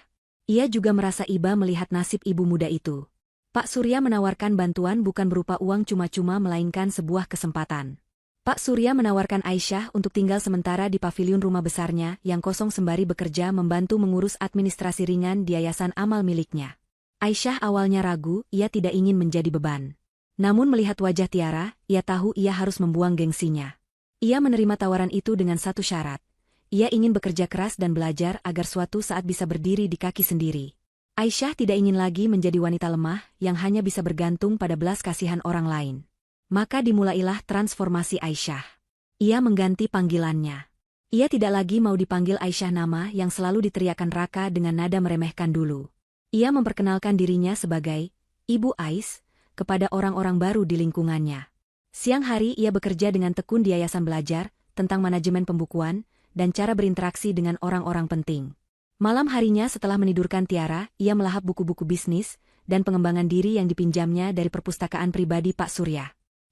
Ia juga merasa iba melihat nasib ibu muda itu. Pak Surya menawarkan bantuan bukan berupa uang cuma-cuma melainkan sebuah kesempatan. Pak Surya menawarkan Aisyah untuk tinggal sementara di pavilion rumah besarnya yang kosong sembari bekerja membantu mengurus administrasi ringan di yayasan amal miliknya. Aisyah awalnya ragu, ia tidak ingin menjadi beban. Namun melihat wajah Tiara, ia tahu ia harus membuang gengsinya. Ia menerima tawaran itu dengan satu syarat. Ia ingin bekerja keras dan belajar agar suatu saat bisa berdiri di kaki sendiri. Aisyah tidak ingin lagi menjadi wanita lemah yang hanya bisa bergantung pada belas kasihan orang lain. Maka dimulailah transformasi Aisyah. Ia mengganti panggilannya. Ia tidak lagi mau dipanggil Aisyah, nama yang selalu diteriakan Raka dengan nada meremehkan dulu. Ia memperkenalkan dirinya sebagai Ibu Ais kepada orang-orang baru di lingkungannya. Siang hari ia bekerja dengan tekun di yayasan belajar tentang manajemen pembukuan dan cara berinteraksi dengan orang-orang penting. Malam harinya setelah menidurkan Tiara, ia melahap buku-buku bisnis dan pengembangan diri yang dipinjamnya dari perpustakaan pribadi Pak Surya.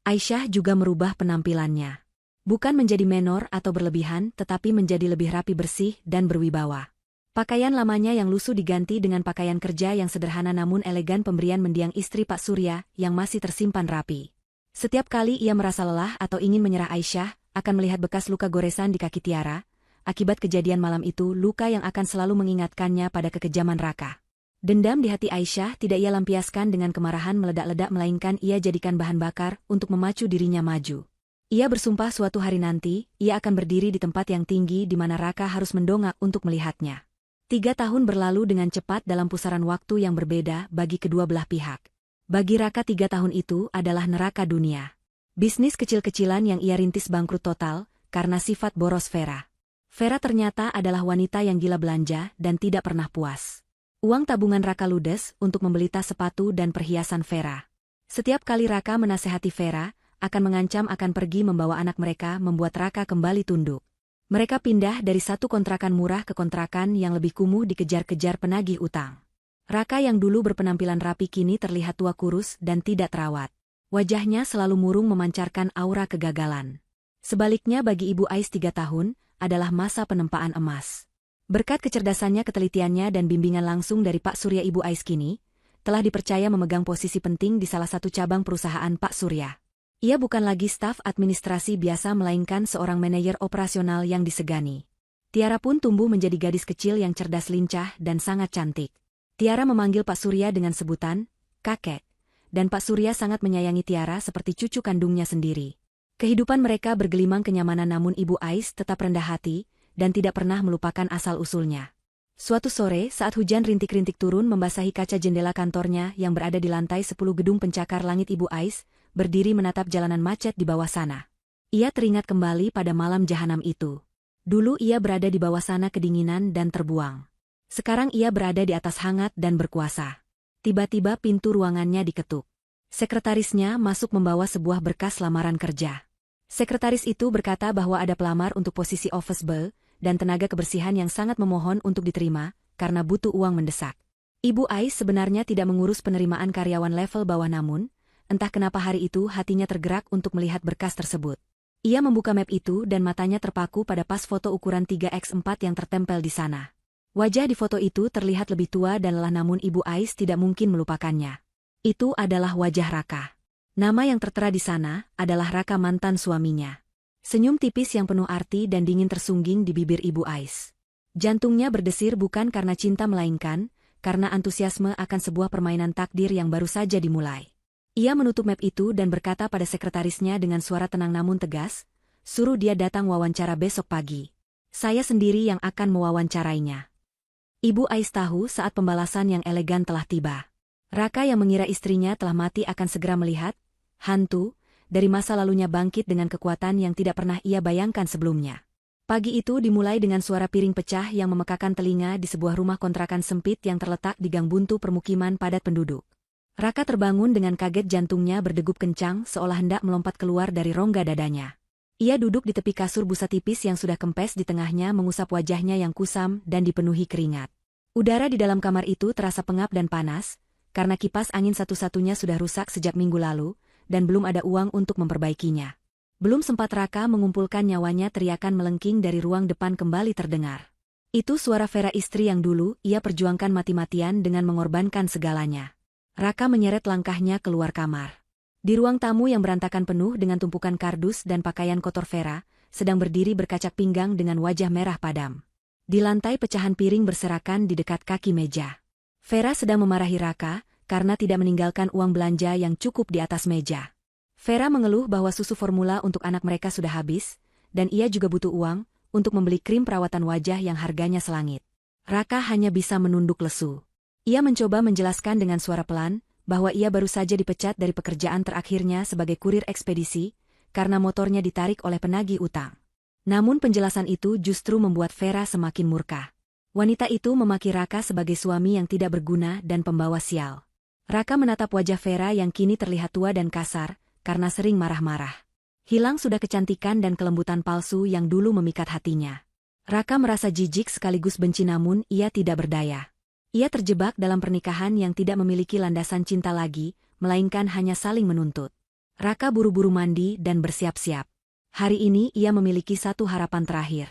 Aisyah juga merubah penampilannya. Bukan menjadi menor atau berlebihan, tetapi menjadi lebih rapi, bersih, dan berwibawa. Pakaian lamanya yang lusuh diganti dengan pakaian kerja yang sederhana namun elegan, pemberian mendiang istri Pak Surya yang masih tersimpan rapi. Setiap kali ia merasa lelah atau ingin menyerah, Aisyah akan melihat bekas luka goresan di kaki Tiara. Akibat kejadian malam itu, luka yang akan selalu mengingatkannya pada kekejaman Raka. Dendam di hati Aisyah tidak ia lampiaskan dengan kemarahan meledak-ledak, melainkan ia jadikan bahan bakar untuk memacu dirinya maju. Ia bersumpah suatu hari nanti, ia akan berdiri di tempat yang tinggi di mana Raka harus mendongak untuk melihatnya. 3 tahun berlalu dengan cepat dalam pusaran waktu yang berbeda bagi kedua belah pihak. Bagi Raka 3 tahun itu adalah neraka dunia. Bisnis kecil-kecilan yang ia rintis bangkrut total karena sifat boros Vera. Vera ternyata adalah wanita yang gila belanja dan tidak pernah puas. Uang tabungan Raka ludes untuk membeli tas, sepatu, dan perhiasan Vera. Setiap kali Raka menasehati Vera, akan mengancam akan pergi membawa anak mereka, membuat Raka kembali tunduk. Mereka pindah dari satu kontrakan murah ke kontrakan yang lebih kumuh, dikejar-kejar penagih utang. Raka yang dulu berpenampilan rapi kini terlihat tua, kurus, dan tidak terawat. Wajahnya selalu murung, memancarkan aura kegagalan. Sebaliknya bagi Ibu Ais 3 tahun, adalah masa penempaan emas. Berkat kecerdasannya, ketelitiannya, dan bimbingan langsung dari Pak Surya, Ibu Ais kini telah dipercaya memegang posisi penting di salah satu cabang perusahaan Pak Surya. Ia bukan lagi staf administrasi biasa melainkan seorang manajer operasional yang disegani. Tiara pun tumbuh menjadi gadis kecil yang cerdas, lincah, dan sangat cantik. Tiara memanggil Pak Surya dengan sebutan kakek, dan Pak Surya sangat menyayangi Tiara seperti cucu kandungnya sendiri. Kehidupan mereka bergelimang kenyamanan, namun Ibu Ais tetap rendah hati dan tidak pernah melupakan asal-usulnya. Suatu sore saat hujan rintik-rintik turun membasahi kaca jendela kantornya yang berada di lantai 10 gedung pencakar langit, Ibu Ais berdiri menatap jalanan macet di bawah sana. Ia teringat kembali pada malam jahanam itu. Dulu ia berada di bawah sana kedinginan dan terbuang. Sekarang ia berada di atas hangat dan berkuasa. Tiba-tiba pintu ruangannya diketuk. Sekretarisnya masuk membawa sebuah berkas lamaran kerja. Sekretaris itu berkata bahwa ada pelamar untuk posisi office boy dan tenaga kebersihan yang sangat memohon untuk diterima karena butuh uang mendesak. Ibu Ais sebenarnya tidak mengurus penerimaan karyawan level bawah, namun entah kenapa hari itu hatinya tergerak untuk melihat berkas tersebut. Ia membuka map itu dan matanya terpaku pada pas foto ukuran 3x4 yang tertempel di sana. Wajah di foto itu terlihat lebih tua dan lelah, namun Ibu Ais tidak mungkin melupakannya. Itu adalah wajah Raka. Nama yang tertera di sana adalah Raka, mantan suaminya. Senyum tipis yang penuh arti dan dingin tersungging di bibir Ibu Ais. Jantungnya berdesir bukan karena cinta melainkan, karena antusiasme akan sebuah permainan takdir yang baru saja dimulai. Ia menutup map itu dan berkata pada sekretarisnya dengan suara tenang namun tegas, suruh dia datang wawancara besok pagi. Saya sendiri yang akan mewawancarainya. Ibu Ais tahu saat pembalasan yang elegan telah tiba. Raka yang mengira istrinya telah mati akan segera melihat, hantu, dari masa lalunya bangkit dengan kekuatan yang tidak pernah ia bayangkan sebelumnya. Pagi itu dimulai dengan suara piring pecah yang memekakan telinga di sebuah rumah kontrakan sempit yang terletak di gang buntu permukiman padat penduduk. Raka terbangun dengan kaget, jantungnya berdegup kencang seolah hendak melompat keluar dari rongga dadanya. Ia duduk di tepi kasur busa tipis yang sudah kempes di tengahnya mengusap wajahnya yang kusam dan dipenuhi keringat. Udara di dalam kamar itu terasa pengap dan panas, karena kipas angin satu-satunya sudah rusak sejak minggu lalu, dan belum ada uang untuk memperbaikinya. Belum sempat Raka mengumpulkan nyawanya, teriakan melengking dari ruang depan kembali terdengar. Itu suara Vera, istri yang dulu ia perjuangkan mati-matian dengan mengorbankan segalanya. Raka menyeret langkahnya keluar kamar. Di ruang tamu yang berantakan penuh dengan tumpukan kardus dan pakaian kotor, Vera sedang berdiri berkacak pinggang dengan wajah merah padam. Di lantai pecahan piring berserakan di dekat kaki meja. Vera sedang memarahi Raka karena tidak meninggalkan uang belanja yang cukup di atas meja. Vera mengeluh bahwa susu formula untuk anak mereka sudah habis, dan ia juga butuh uang untuk membeli krim perawatan wajah yang harganya selangit. Raka hanya bisa menunduk lesu. Ia mencoba menjelaskan dengan suara pelan bahwa ia baru saja dipecat dari pekerjaan terakhirnya sebagai kurir ekspedisi karena motornya ditarik oleh penagih utang. Namun penjelasan itu justru membuat Vera semakin murka. Wanita itu memaki Raka sebagai suami yang tidak berguna dan pembawa sial. Raka menatap wajah Vera yang kini terlihat tua dan kasar, karena sering marah-marah. Hilang sudah kecantikan dan kelembutan palsu yang dulu memikat hatinya. Raka merasa jijik sekaligus benci, namun ia tidak berdaya. Ia terjebak dalam pernikahan yang tidak memiliki landasan cinta lagi, melainkan hanya saling menuntut. Raka buru-buru mandi dan bersiap-siap. Hari ini ia memiliki satu harapan terakhir.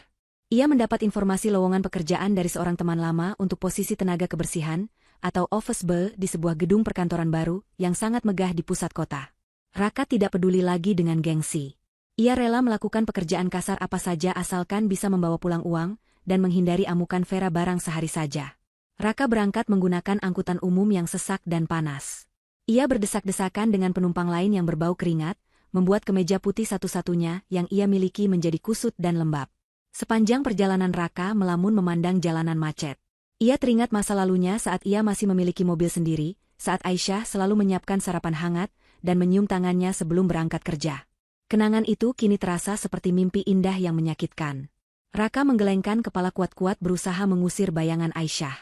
Ia mendapat informasi lowongan pekerjaan dari seorang teman lama untuk posisi tenaga kebersihan, atau office boy di sebuah gedung perkantoran baru yang sangat megah di pusat kota. Raka tidak peduli lagi dengan gengsi. Ia rela melakukan pekerjaan kasar apa saja asalkan bisa membawa pulang uang dan menghindari amukan Vera barang sehari saja. Raka berangkat menggunakan angkutan umum yang sesak dan panas. Ia berdesak-desakan dengan penumpang lain yang berbau keringat, membuat kemeja putih satu-satunya yang ia miliki menjadi kusut dan lembab. Sepanjang perjalanan Raka melamun memandang jalanan macet. Ia teringat masa lalunya saat ia masih memiliki mobil sendiri, saat Aisyah selalu menyiapkan sarapan hangat dan menyium tangannya sebelum berangkat kerja. Kenangan itu kini terasa seperti mimpi indah yang menyakitkan. Raka menggelengkan kepala kuat-kuat berusaha mengusir bayangan Aisyah.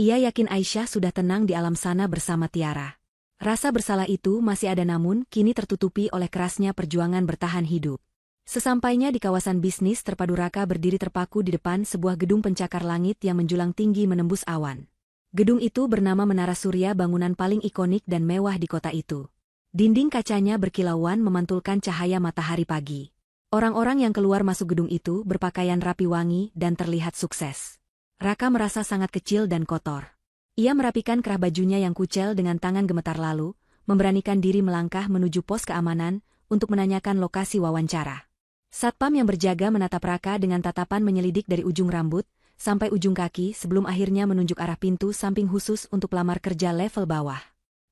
Ia yakin Aisyah sudah tenang di alam sana bersama Tiara. Rasa bersalah itu masih ada, namun kini tertutupi oleh kerasnya perjuangan bertahan hidup. Sesampainya di kawasan bisnis terpadu, Raka berdiri terpaku di depan sebuah gedung pencakar langit yang menjulang tinggi menembus awan. Gedung itu bernama Menara Surya, bangunan paling ikonik dan mewah di kota itu. Dinding kacanya berkilauan memantulkan cahaya matahari pagi. Orang-orang yang keluar masuk gedung itu berpakaian rapi, wangi, dan terlihat sukses. Raka merasa sangat kecil dan kotor. Ia merapikan kerah bajunya yang kucel dengan tangan gemetar, lalu memberanikan diri melangkah menuju pos keamanan untuk menanyakan lokasi wawancara. Satpam yang berjaga menatap Raka dengan tatapan menyelidik dari ujung rambut sampai ujung kaki sebelum akhirnya menunjuk arah pintu samping khusus untuk pelamar kerja level bawah.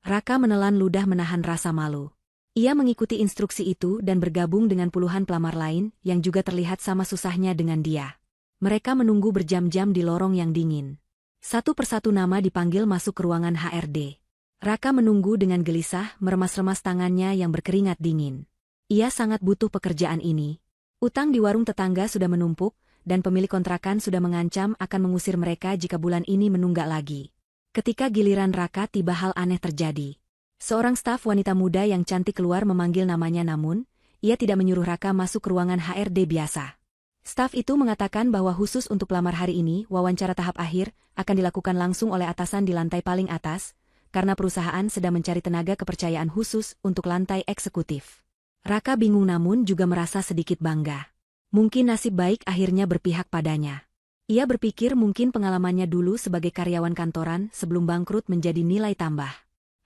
Raka menelan ludah menahan rasa malu. Ia mengikuti instruksi itu dan bergabung dengan puluhan pelamar lain yang juga terlihat sama susahnya dengan dia. Mereka menunggu berjam-jam di lorong yang dingin. Satu persatu nama dipanggil masuk ke ruangan HRD. Raka menunggu dengan gelisah, meremas-remas tangannya yang berkeringat dingin. Ia sangat butuh pekerjaan ini. Utang di warung tetangga sudah menumpuk, dan pemilik kontrakan sudah mengancam akan mengusir mereka jika bulan ini menunggak lagi. Ketika giliran Raka tiba, hal aneh terjadi. Seorang staf wanita muda yang cantik keluar memanggil namanya, namun ia tidak menyuruh Raka masuk ke ruangan HRD biasa. Staf itu mengatakan bahwa khusus untuk pelamar hari ini, wawancara tahap akhir akan dilakukan langsung oleh atasan di lantai paling atas, karena perusahaan sedang mencari tenaga kepercayaan khusus untuk lantai eksekutif. Raka bingung namun juga merasa sedikit bangga. Mungkin nasib baik akhirnya berpihak padanya. Ia berpikir mungkin pengalamannya dulu sebagai karyawan kantoran sebelum bangkrut menjadi nilai tambah.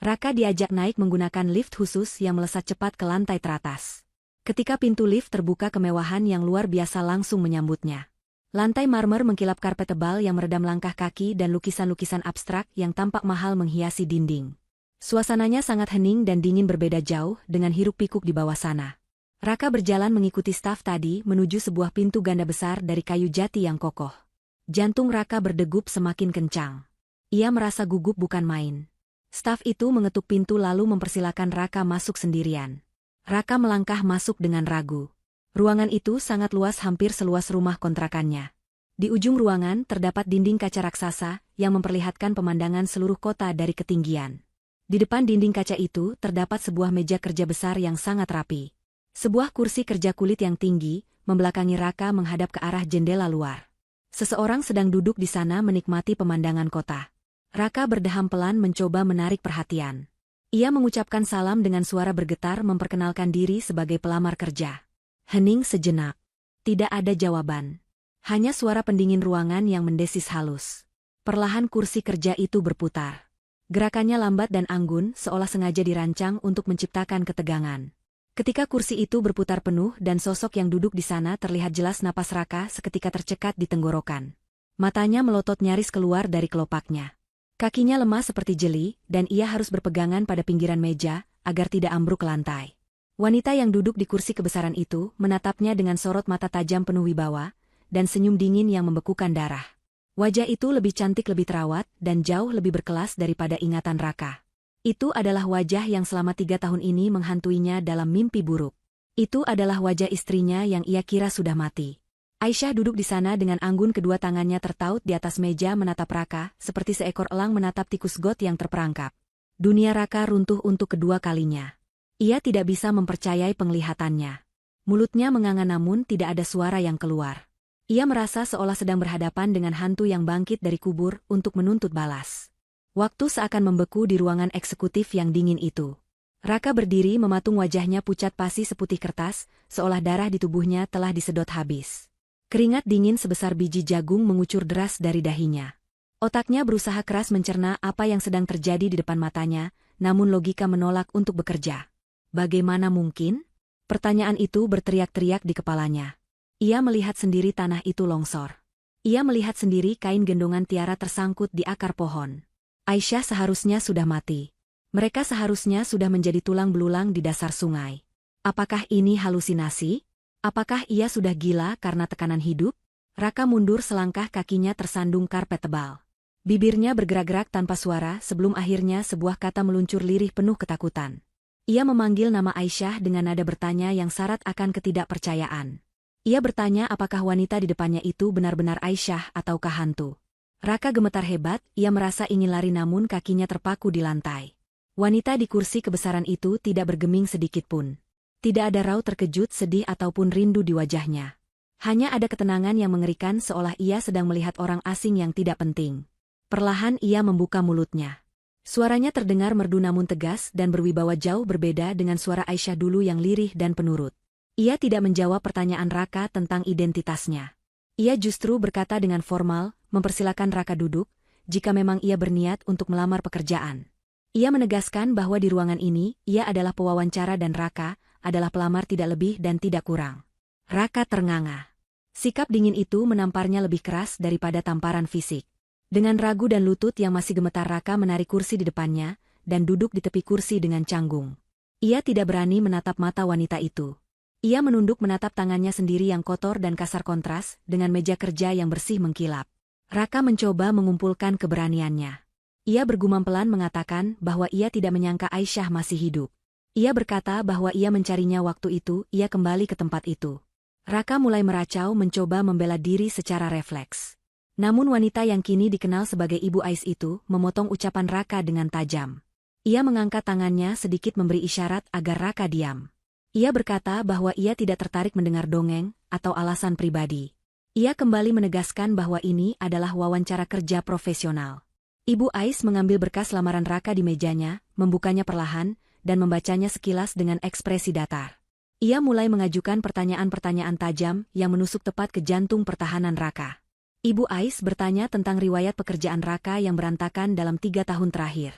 Raka diajak naik menggunakan lift khusus yang melesat cepat ke lantai teratas. Ketika pintu lift terbuka, kemewahan yang luar biasa langsung menyambutnya. Lantai marmer mengkilap, karpet tebal yang meredam langkah kaki dan lukisan-lukisan abstrak yang tampak mahal menghiasi dinding. Suasananya sangat hening dan dingin, berbeda jauh dengan hiruk-pikuk di bawah sana. Raka berjalan mengikuti staf tadi menuju sebuah pintu ganda besar dari kayu jati yang kokoh. Jantung Raka berdegup semakin kencang. Ia merasa gugup bukan main. Staf itu mengetuk pintu lalu mempersilakan Raka masuk sendirian. Raka melangkah masuk dengan ragu. Ruangan itu sangat luas, hampir seluas rumah kontrakannya. Di ujung ruangan terdapat dinding kaca raksasa yang memperlihatkan pemandangan seluruh kota dari ketinggian. Di depan dinding kaca itu terdapat sebuah meja kerja besar yang sangat rapi. Sebuah kursi kerja kulit yang tinggi membelakangi Raka menghadap ke arah jendela luar. Seseorang sedang duduk di sana menikmati pemandangan kota. Raka berdeham pelan mencoba menarik perhatian. Ia mengucapkan salam dengan suara bergetar, memperkenalkan diri sebagai pelamar kerja. Hening sejenak. Tidak ada jawaban. Hanya suara pendingin ruangan yang mendesis halus. Perlahan kursi kerja itu berputar. Gerakannya lambat dan anggun, seolah sengaja dirancang untuk menciptakan ketegangan. Ketika kursi itu berputar penuh dan sosok yang duduk di sana terlihat jelas, napas Raka seketika tercekat di tenggorokan. Matanya melotot nyaris keluar dari kelopaknya. Kakinya lemah seperti jeli, dan ia harus berpegangan pada pinggiran meja agar tidak ambruk ke lantai. Wanita yang duduk di kursi kebesaran itu menatapnya dengan sorot mata tajam penuh wibawa, dan senyum dingin yang membekukan darah. Wajah itu lebih cantik, lebih terawat, dan jauh lebih berkelas daripada ingatan Raka. Itu adalah wajah yang selama 3 tahun ini menghantuinya dalam mimpi buruk. Itu adalah wajah istrinya yang ia kira sudah mati. Aisyah duduk di sana dengan anggun, kedua tangannya tertaut di atas meja menatap Raka, seperti seekor elang menatap tikus got yang terperangkap. Dunia Raka runtuh untuk kedua kalinya. Ia tidak bisa mempercayai penglihatannya. Mulutnya menganga namun tidak ada suara yang keluar. Ia merasa seolah sedang berhadapan dengan hantu yang bangkit dari kubur untuk menuntut balas. Waktu seakan membeku di ruangan eksekutif yang dingin itu. Raka berdiri mematung, wajahnya pucat pasi seputih kertas, seolah darah di tubuhnya telah disedot habis. Keringat dingin sebesar biji jagung mengucur deras dari dahinya. Otaknya berusaha keras mencerna apa yang sedang terjadi di depan matanya, namun logika menolak untuk bekerja. Bagaimana mungkin? Pertanyaan itu berteriak-teriak di kepalanya. Ia melihat sendiri tanah itu longsor. Ia melihat sendiri kain gendongan tiara tersangkut di akar pohon. Aisyah seharusnya sudah mati. Mereka seharusnya sudah menjadi tulang belulang di dasar sungai. Apakah ini halusinasi? Apakah ia sudah gila karena tekanan hidup? Raka mundur selangkah, kakinya tersandung karpet tebal. Bibirnya bergerak-gerak tanpa suara sebelum akhirnya sebuah kata meluncur lirih penuh ketakutan. Ia memanggil nama Aisyah dengan nada bertanya yang syarat akan ketidakpercayaan. Ia bertanya apakah wanita di depannya itu benar-benar Aisyah ataukah hantu. Raka gemetar hebat, ia merasa ingin lari namun kakinya terpaku di lantai. Wanita di kursi kebesaran itu tidak bergeming sedikit pun. Tidak ada raut terkejut, sedih ataupun rindu di wajahnya. Hanya ada ketenangan yang mengerikan, seolah ia sedang melihat orang asing yang tidak penting. Perlahan ia membuka mulutnya. Suaranya terdengar merdu namun tegas dan berwibawa, jauh berbeda dengan suara Aisyah dulu yang lirih dan penurut. Ia tidak menjawab pertanyaan Raka tentang identitasnya. Ia justru berkata dengan formal, mempersilakan Raka duduk, jika memang ia berniat untuk melamar pekerjaan. Ia menegaskan bahwa di ruangan ini, ia adalah pewawancara dan Raka adalah pelamar, tidak lebih dan tidak kurang. Raka ternganga. Sikap dingin itu menamparnya lebih keras daripada tamparan fisik. Dengan ragu dan lutut yang masih gemetar, Raka menarik kursi di depannya, dan duduk di tepi kursi dengan canggung. Ia tidak berani menatap mata wanita itu. Ia menunduk menatap tangannya sendiri yang kotor dan kasar, kontras dengan meja kerja yang bersih mengkilap. Raka mencoba mengumpulkan keberaniannya. Ia bergumam pelan mengatakan bahwa ia tidak menyangka Aisyah masih hidup. Ia berkata bahwa ia mencarinya waktu itu ia kembali ke tempat itu. Raka mulai meracau mencoba membela diri secara refleks. Namun wanita yang kini dikenal sebagai Ibu Ais itu memotong ucapan Raka dengan tajam. Ia mengangkat tangannya sedikit memberi isyarat agar Raka diam. Ia berkata bahwa ia tidak tertarik mendengar dongeng atau alasan pribadi. Ia kembali menegaskan bahwa ini adalah wawancara kerja profesional. Ibu Ais mengambil berkas lamaran Raka di mejanya, membukanya perlahan, dan membacanya sekilas dengan ekspresi datar. Ia mulai mengajukan pertanyaan-pertanyaan tajam yang menusuk tepat ke jantung pertahanan Raka. Ibu Ais bertanya tentang riwayat pekerjaan Raka yang berantakan dalam 3 tahun terakhir.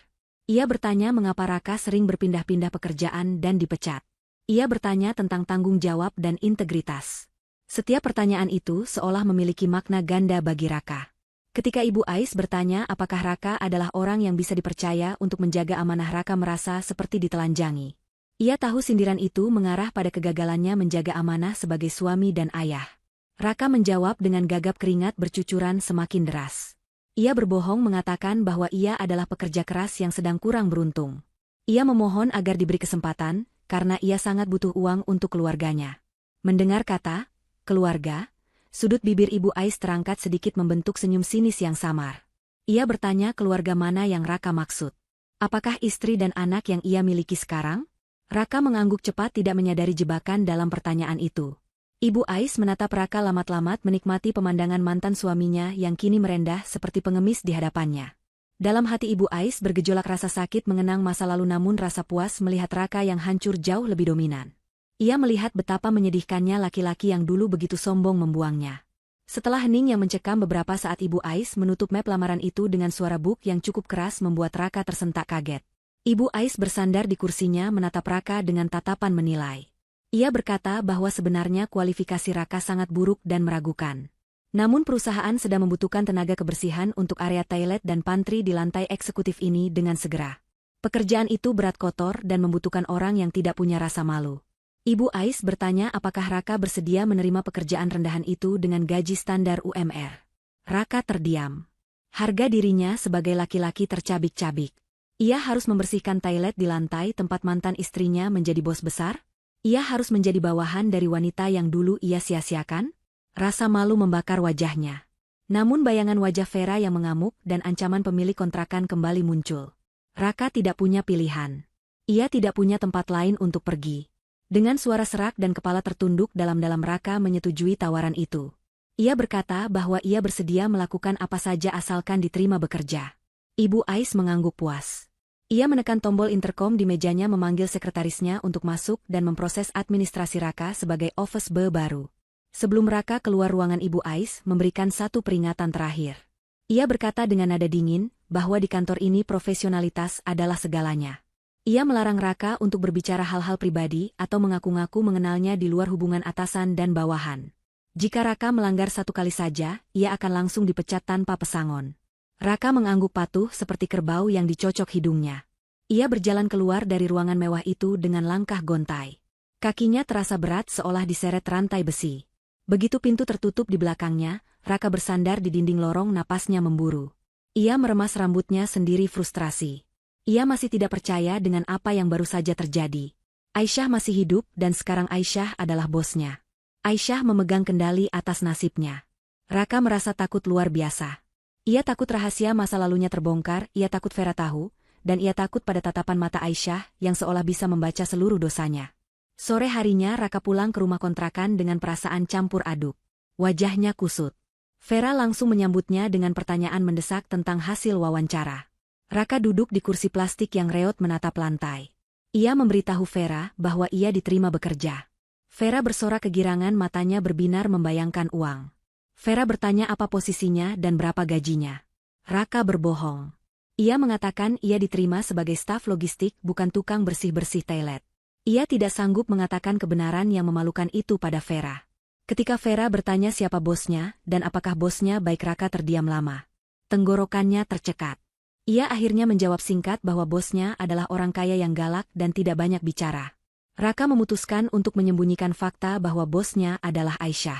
Ia bertanya mengapa Raka sering berpindah-pindah pekerjaan dan dipecat. Ia bertanya tentang tanggung jawab dan integritas. Setiap pertanyaan itu seolah memiliki makna ganda bagi Raka. Ketika Ibu Ais bertanya apakah Raka adalah orang yang bisa dipercaya untuk menjaga amanah, Raka merasa seperti ditelanjangi. Ia tahu sindiran itu mengarah pada kegagalannya menjaga amanah sebagai suami dan ayah. Raka menjawab dengan gagap, keringat bercucuran semakin deras. Ia berbohong mengatakan bahwa ia adalah pekerja keras yang sedang kurang beruntung. Ia memohon agar diberi kesempatan, karena ia sangat butuh uang untuk keluarganya. Mendengar kata keluarga, sudut bibir Ibu Ais terangkat sedikit membentuk senyum sinis yang samar. Ia bertanya keluarga mana yang Raka maksud. Apakah istri dan anak yang ia miliki sekarang? Raka mengangguk cepat, tidak menyadari jebakan dalam pertanyaan itu. Ibu Ais menatap Raka lamat-lamat, menikmati pemandangan mantan suaminya yang kini merendah seperti pengemis di hadapannya. Dalam hati Ibu Ais bergejolak rasa sakit mengenang masa lalu, namun rasa puas melihat Raka yang hancur jauh lebih dominan. Ia melihat betapa menyedihkannya laki-laki yang dulu begitu sombong membuangnya. Setelah hening yang mencekam beberapa saat, Ibu Ais menutup map lamaran itu dengan suara buk yang cukup keras membuat Raka tersentak kaget. Ibu Ais bersandar di kursinya menatap Raka dengan tatapan menilai. Ia berkata bahwa sebenarnya kualifikasi Raka sangat buruk dan meragukan. Namun perusahaan sedang membutuhkan tenaga kebersihan untuk area toilet dan pantry di lantai eksekutif ini dengan segera. Pekerjaan itu berat, kotor, dan membutuhkan orang yang tidak punya rasa malu. Ibu Ais bertanya apakah Raka bersedia menerima pekerjaan rendahan itu dengan gaji standar UMR. Raka terdiam. Harga dirinya sebagai laki-laki tercabik-cabik. Ia harus membersihkan toilet di lantai tempat mantan istrinya menjadi bos besar? Ia harus menjadi bawahan dari wanita yang dulu ia sia-siakan? Rasa malu membakar wajahnya. Namun bayangan wajah Vera yang mengamuk dan ancaman pemilik kontrakan kembali muncul. Raka tidak punya pilihan. Ia tidak punya tempat lain untuk pergi. Dengan suara serak dan kepala tertunduk dalam-dalam, Raka menyetujui tawaran itu. Ia berkata bahwa ia bersedia melakukan apa saja asalkan diterima bekerja. Ibu Ais mengangguk puas. Ia menekan tombol intercom di mejanya, memanggil sekretarisnya untuk masuk dan memproses administrasi Raka sebagai office boy baru. Sebelum Raka keluar ruangan, Ibu Ais memberikan satu peringatan terakhir. Ia berkata dengan nada dingin bahwa di kantor ini profesionalitas adalah segalanya. Ia melarang Raka untuk berbicara hal-hal pribadi atau mengaku-ngaku mengenalnya di luar hubungan atasan dan bawahan. Jika Raka melanggar satu kali saja, ia akan langsung dipecat tanpa pesangon. Raka mengangguk patuh seperti kerbau yang dicocok hidungnya. Ia berjalan keluar dari ruangan mewah itu dengan langkah gontai. Kakinya terasa berat seolah diseret rantai besi. Begitu pintu tertutup di belakangnya, Raka bersandar di dinding lorong, napasnya memburu. Ia meremas rambutnya sendiri frustrasi. Ia masih tidak percaya dengan apa yang baru saja terjadi. Aisyah masih hidup dan sekarang Aisyah adalah bosnya. Aisyah memegang kendali atas nasibnya. Raka merasa takut luar biasa. Ia takut rahasia masa lalunya terbongkar, ia takut Vera tahu, dan ia takut pada tatapan mata Aisyah yang seolah bisa membaca seluruh dosanya. Sore harinya Raka pulang ke rumah kontrakan dengan perasaan campur aduk. Wajahnya kusut. Vera langsung menyambutnya dengan pertanyaan mendesak tentang hasil wawancara. Raka duduk di kursi plastik yang reot menatap lantai. Ia memberitahu Vera bahwa ia diterima bekerja. Vera bersorak kegirangan, matanya berbinar membayangkan uang. Vera bertanya apa posisinya dan berapa gajinya. Raka berbohong. Ia mengatakan ia diterima sebagai staf logistik, bukan tukang bersih-bersih toilet. Ia tidak sanggup mengatakan kebenaran yang memalukan itu pada Vera. Ketika Vera bertanya siapa bosnya dan apakah bosnya baik, Raka terdiam lama. Tenggorokannya tercekat. Ia akhirnya menjawab singkat bahwa bosnya adalah orang kaya yang galak dan tidak banyak bicara. Raka memutuskan untuk menyembunyikan fakta bahwa bosnya adalah Aisyah.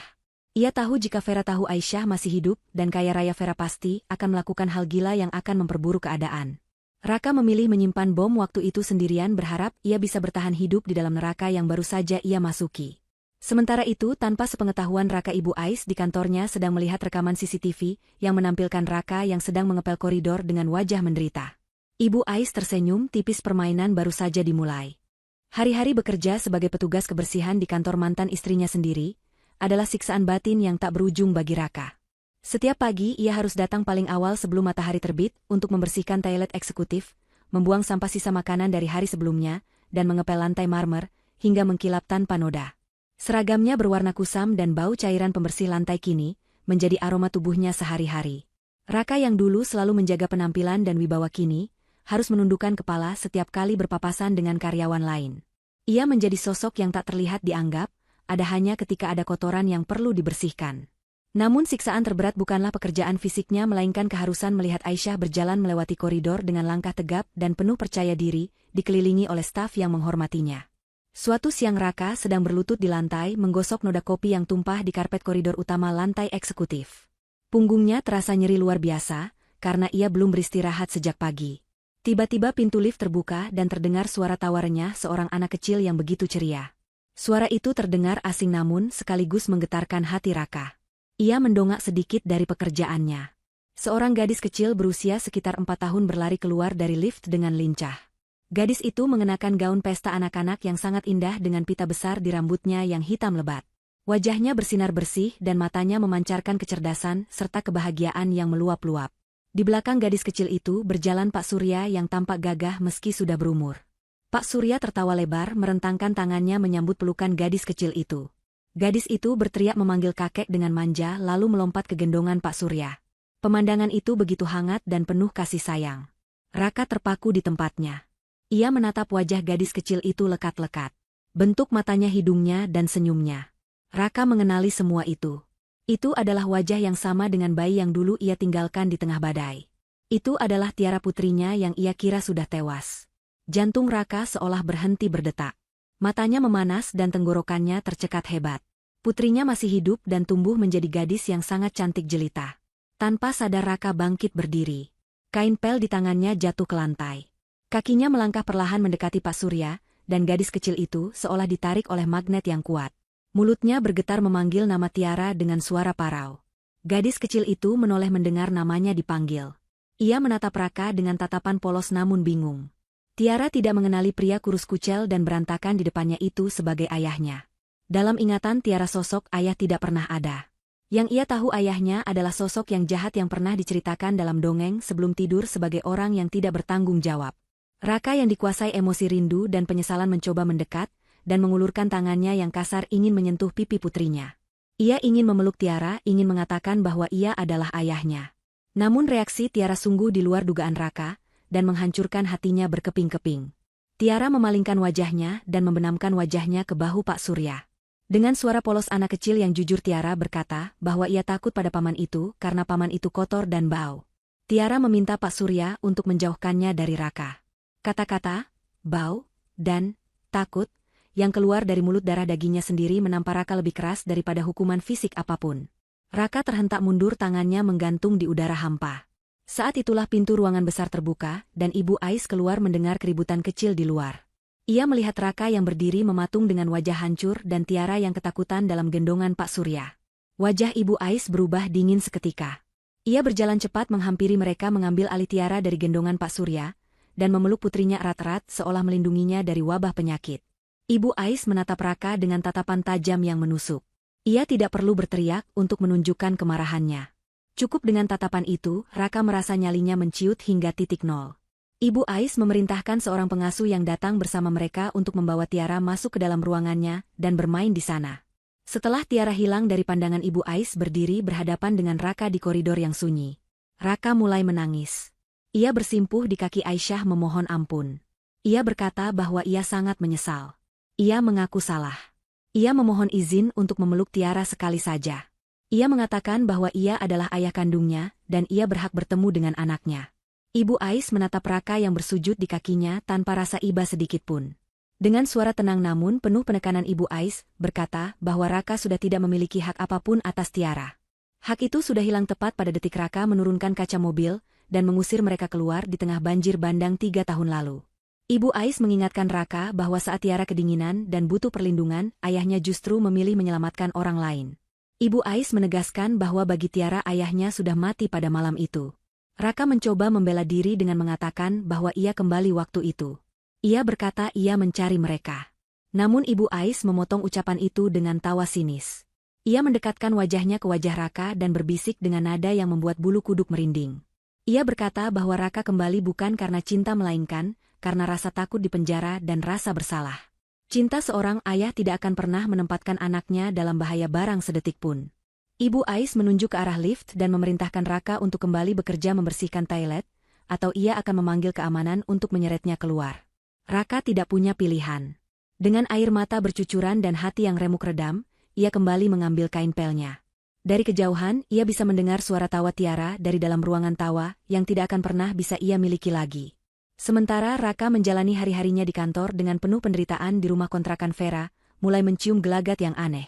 Ia tahu jika Vera tahu Aisyah masih hidup dan kaya raya, Vera pasti akan melakukan hal gila yang akan memperburuk keadaan. Raka memilih menyimpan bom waktu itu sendirian, berharap ia bisa bertahan hidup di dalam neraka yang baru saja ia masuki. Sementara itu, tanpa sepengetahuan Raka, Ibu Ais di kantornya sedang melihat rekaman CCTV yang menampilkan Raka yang sedang mengepel koridor dengan wajah menderita. Ibu Ais tersenyum tipis, permainan baru saja dimulai. Hari-hari bekerja sebagai petugas kebersihan di kantor mantan istrinya sendiri adalah siksaan batin yang tak berujung bagi Raka. Setiap pagi ia harus datang paling awal sebelum matahari terbit untuk membersihkan toilet eksekutif, membuang sampah sisa makanan dari hari sebelumnya, dan mengepel lantai marmer hingga mengkilap tanpa noda. Seragamnya berwarna kusam dan bau cairan pembersih lantai kini menjadi aroma tubuhnya sehari-hari. Raka yang dulu selalu menjaga penampilan dan wibawa kini harus menundukkan kepala setiap kali berpapasan dengan karyawan lain. Ia menjadi sosok yang tak terlihat dianggap, ada hanya ketika ada kotoran yang perlu dibersihkan. Namun siksaan terberat bukanlah pekerjaan fisiknya melainkan keharusan melihat Aisyah berjalan melewati koridor dengan langkah tegap dan penuh percaya diri, dikelilingi oleh staf yang menghormatinya. Suatu siang Raka sedang berlutut di lantai menggosok noda kopi yang tumpah di karpet koridor utama lantai eksekutif. Punggungnya terasa nyeri luar biasa, karena ia belum beristirahat sejak pagi. Tiba-tiba pintu lift terbuka dan terdengar suara tawa renyah seorang anak kecil yang begitu ceria. Suara itu terdengar asing namun sekaligus menggetarkan hati Raka. Ia mendongak sedikit dari pekerjaannya. Seorang gadis kecil berusia sekitar 4 tahun berlari keluar dari lift dengan lincah. Gadis itu mengenakan gaun pesta anak-anak yang sangat indah dengan pita besar di rambutnya yang hitam lebat. Wajahnya bersinar bersih dan matanya memancarkan kecerdasan serta kebahagiaan yang meluap-luap. Di belakang gadis kecil itu berjalan Pak Surya yang tampak gagah meski sudah berumur. Pak Surya tertawa lebar merentangkan tangannya menyambut pelukan gadis kecil itu. Gadis itu berteriak memanggil kakek dengan manja lalu melompat ke gendongan Pak Surya. Pemandangan itu begitu hangat dan penuh kasih sayang. Raka terpaku di tempatnya. Ia menatap wajah gadis kecil itu lekat-lekat. Bentuk matanya, hidungnya, dan senyumnya. Raka mengenali semua itu. Itu adalah wajah yang sama dengan bayi yang dulu ia tinggalkan di tengah badai. Itu adalah Tiara putrinya yang ia kira sudah tewas. Jantung Raka seolah berhenti berdetak. Matanya memanas dan tenggorokannya tercekat hebat. Putrinya masih hidup dan tumbuh menjadi gadis yang sangat cantik jelita. Tanpa sadar Raka bangkit berdiri. Kain pel di tangannya jatuh ke lantai. Kakinya melangkah perlahan mendekati Pak Surya, dan gadis kecil itu seolah ditarik oleh magnet yang kuat. Mulutnya bergetar memanggil nama Tiara dengan suara parau. Gadis kecil itu menoleh mendengar namanya dipanggil. Ia menatap Raka dengan tatapan polos namun bingung. Tiara tidak mengenali pria kurus kucel dan berantakan di depannya itu sebagai ayahnya. Dalam ingatan Tiara sosok ayah tidak pernah ada. Yang ia tahu ayahnya adalah sosok yang jahat yang pernah diceritakan dalam dongeng sebelum tidur sebagai orang yang tidak bertanggung jawab. Raka yang dikuasai emosi rindu dan penyesalan mencoba mendekat, dan mengulurkan tangannya yang kasar ingin menyentuh pipi putrinya. Ia ingin memeluk Tiara, ingin mengatakan bahwa ia adalah ayahnya. Namun reaksi Tiara sungguh di luar dugaan Raka, dan menghancurkan hatinya berkeping-keping. Tiara memalingkan wajahnya dan membenamkan wajahnya ke bahu Pak Surya. Dengan suara polos anak kecil yang jujur Tiara berkata bahwa ia takut pada paman itu karena paman itu kotor dan bau. Tiara meminta Pak Surya untuk menjauhkannya dari Raka. Kata-kata, bau, dan takut, yang keluar dari mulut darah dagingnya sendiri menampar Raka lebih keras daripada hukuman fisik apapun. Raka terhentak mundur, tangannya menggantung di udara hampa. Saat itulah pintu ruangan besar terbuka, dan Ibu Ais keluar mendengar keributan kecil di luar. Ia melihat Raka yang berdiri mematung dengan wajah hancur dan Tiara yang ketakutan dalam gendongan Pak Surya. Wajah Ibu Ais berubah dingin seketika. Ia berjalan cepat menghampiri mereka mengambil alih Tiara dari gendongan Pak Surya, dan memeluk putrinya erat-erat seolah melindunginya dari wabah penyakit. Ibu Ais menatap Raka dengan tatapan tajam yang menusuk. Ia tidak perlu berteriak untuk menunjukkan kemarahannya. Cukup dengan tatapan itu, Raka merasa nyalinya menciut hingga titik nol. Ibu Ais memerintahkan seorang pengasuh yang datang bersama mereka untuk membawa Tiara masuk ke dalam ruangannya dan bermain di sana. Setelah Tiara hilang dari pandangan Ibu Ais berdiri berhadapan dengan Raka di koridor yang sunyi. Raka mulai menangis. Ia bersimpuh di kaki Aisyah memohon ampun. Ia berkata bahwa ia sangat menyesal. Ia mengaku salah. Ia memohon izin untuk memeluk Tiara sekali saja. Ia mengatakan bahwa ia adalah ayah kandungnya dan ia berhak bertemu dengan anaknya. Ibu Ais menatap Raka yang bersujud di kakinya tanpa rasa iba sedikitpun. Dengan suara tenang namun penuh penekanan Ibu Ais berkata bahwa Raka sudah tidak memiliki hak apapun atas Tiara. Hak itu sudah hilang tepat pada detik Raka menurunkan kaca mobil dan mengusir mereka keluar di tengah banjir bandang 3 tahun lalu. Ibu Ais mengingatkan Raka bahwa saat Tiara kedinginan dan butuh perlindungan, ayahnya justru memilih menyelamatkan orang lain. Ibu Ais menegaskan bahwa bagi Tiara ayahnya sudah mati pada malam itu. Raka mencoba membela diri dengan mengatakan bahwa ia kembali waktu itu. Ia berkata ia mencari mereka. Namun Ibu Ais memotong ucapan itu dengan tawa sinis. Ia mendekatkan wajahnya ke wajah Raka dan berbisik dengan nada yang membuat bulu kuduk merinding. Ia berkata bahwa Raka kembali bukan karena cinta melainkan karena rasa takut di penjara dan rasa bersalah. Cinta seorang ayah tidak akan pernah menempatkan anaknya dalam bahaya barang sedetik pun. Ibu Ais menunjuk ke arah lift dan memerintahkan Raka untuk kembali bekerja membersihkan toilet, atau ia akan memanggil keamanan untuk menyeretnya keluar. Raka tidak punya pilihan. Dengan air mata bercucuran dan hati yang remuk redam, ia kembali mengambil kain pelnya. Dari kejauhan, ia bisa mendengar suara tawa Tiara dari dalam ruangan tawa yang tidak akan pernah bisa ia miliki lagi. Sementara Raka menjalani hari-harinya di kantor dengan penuh penderitaan di rumah kontrakan Vera, mulai mencium gelagat yang aneh.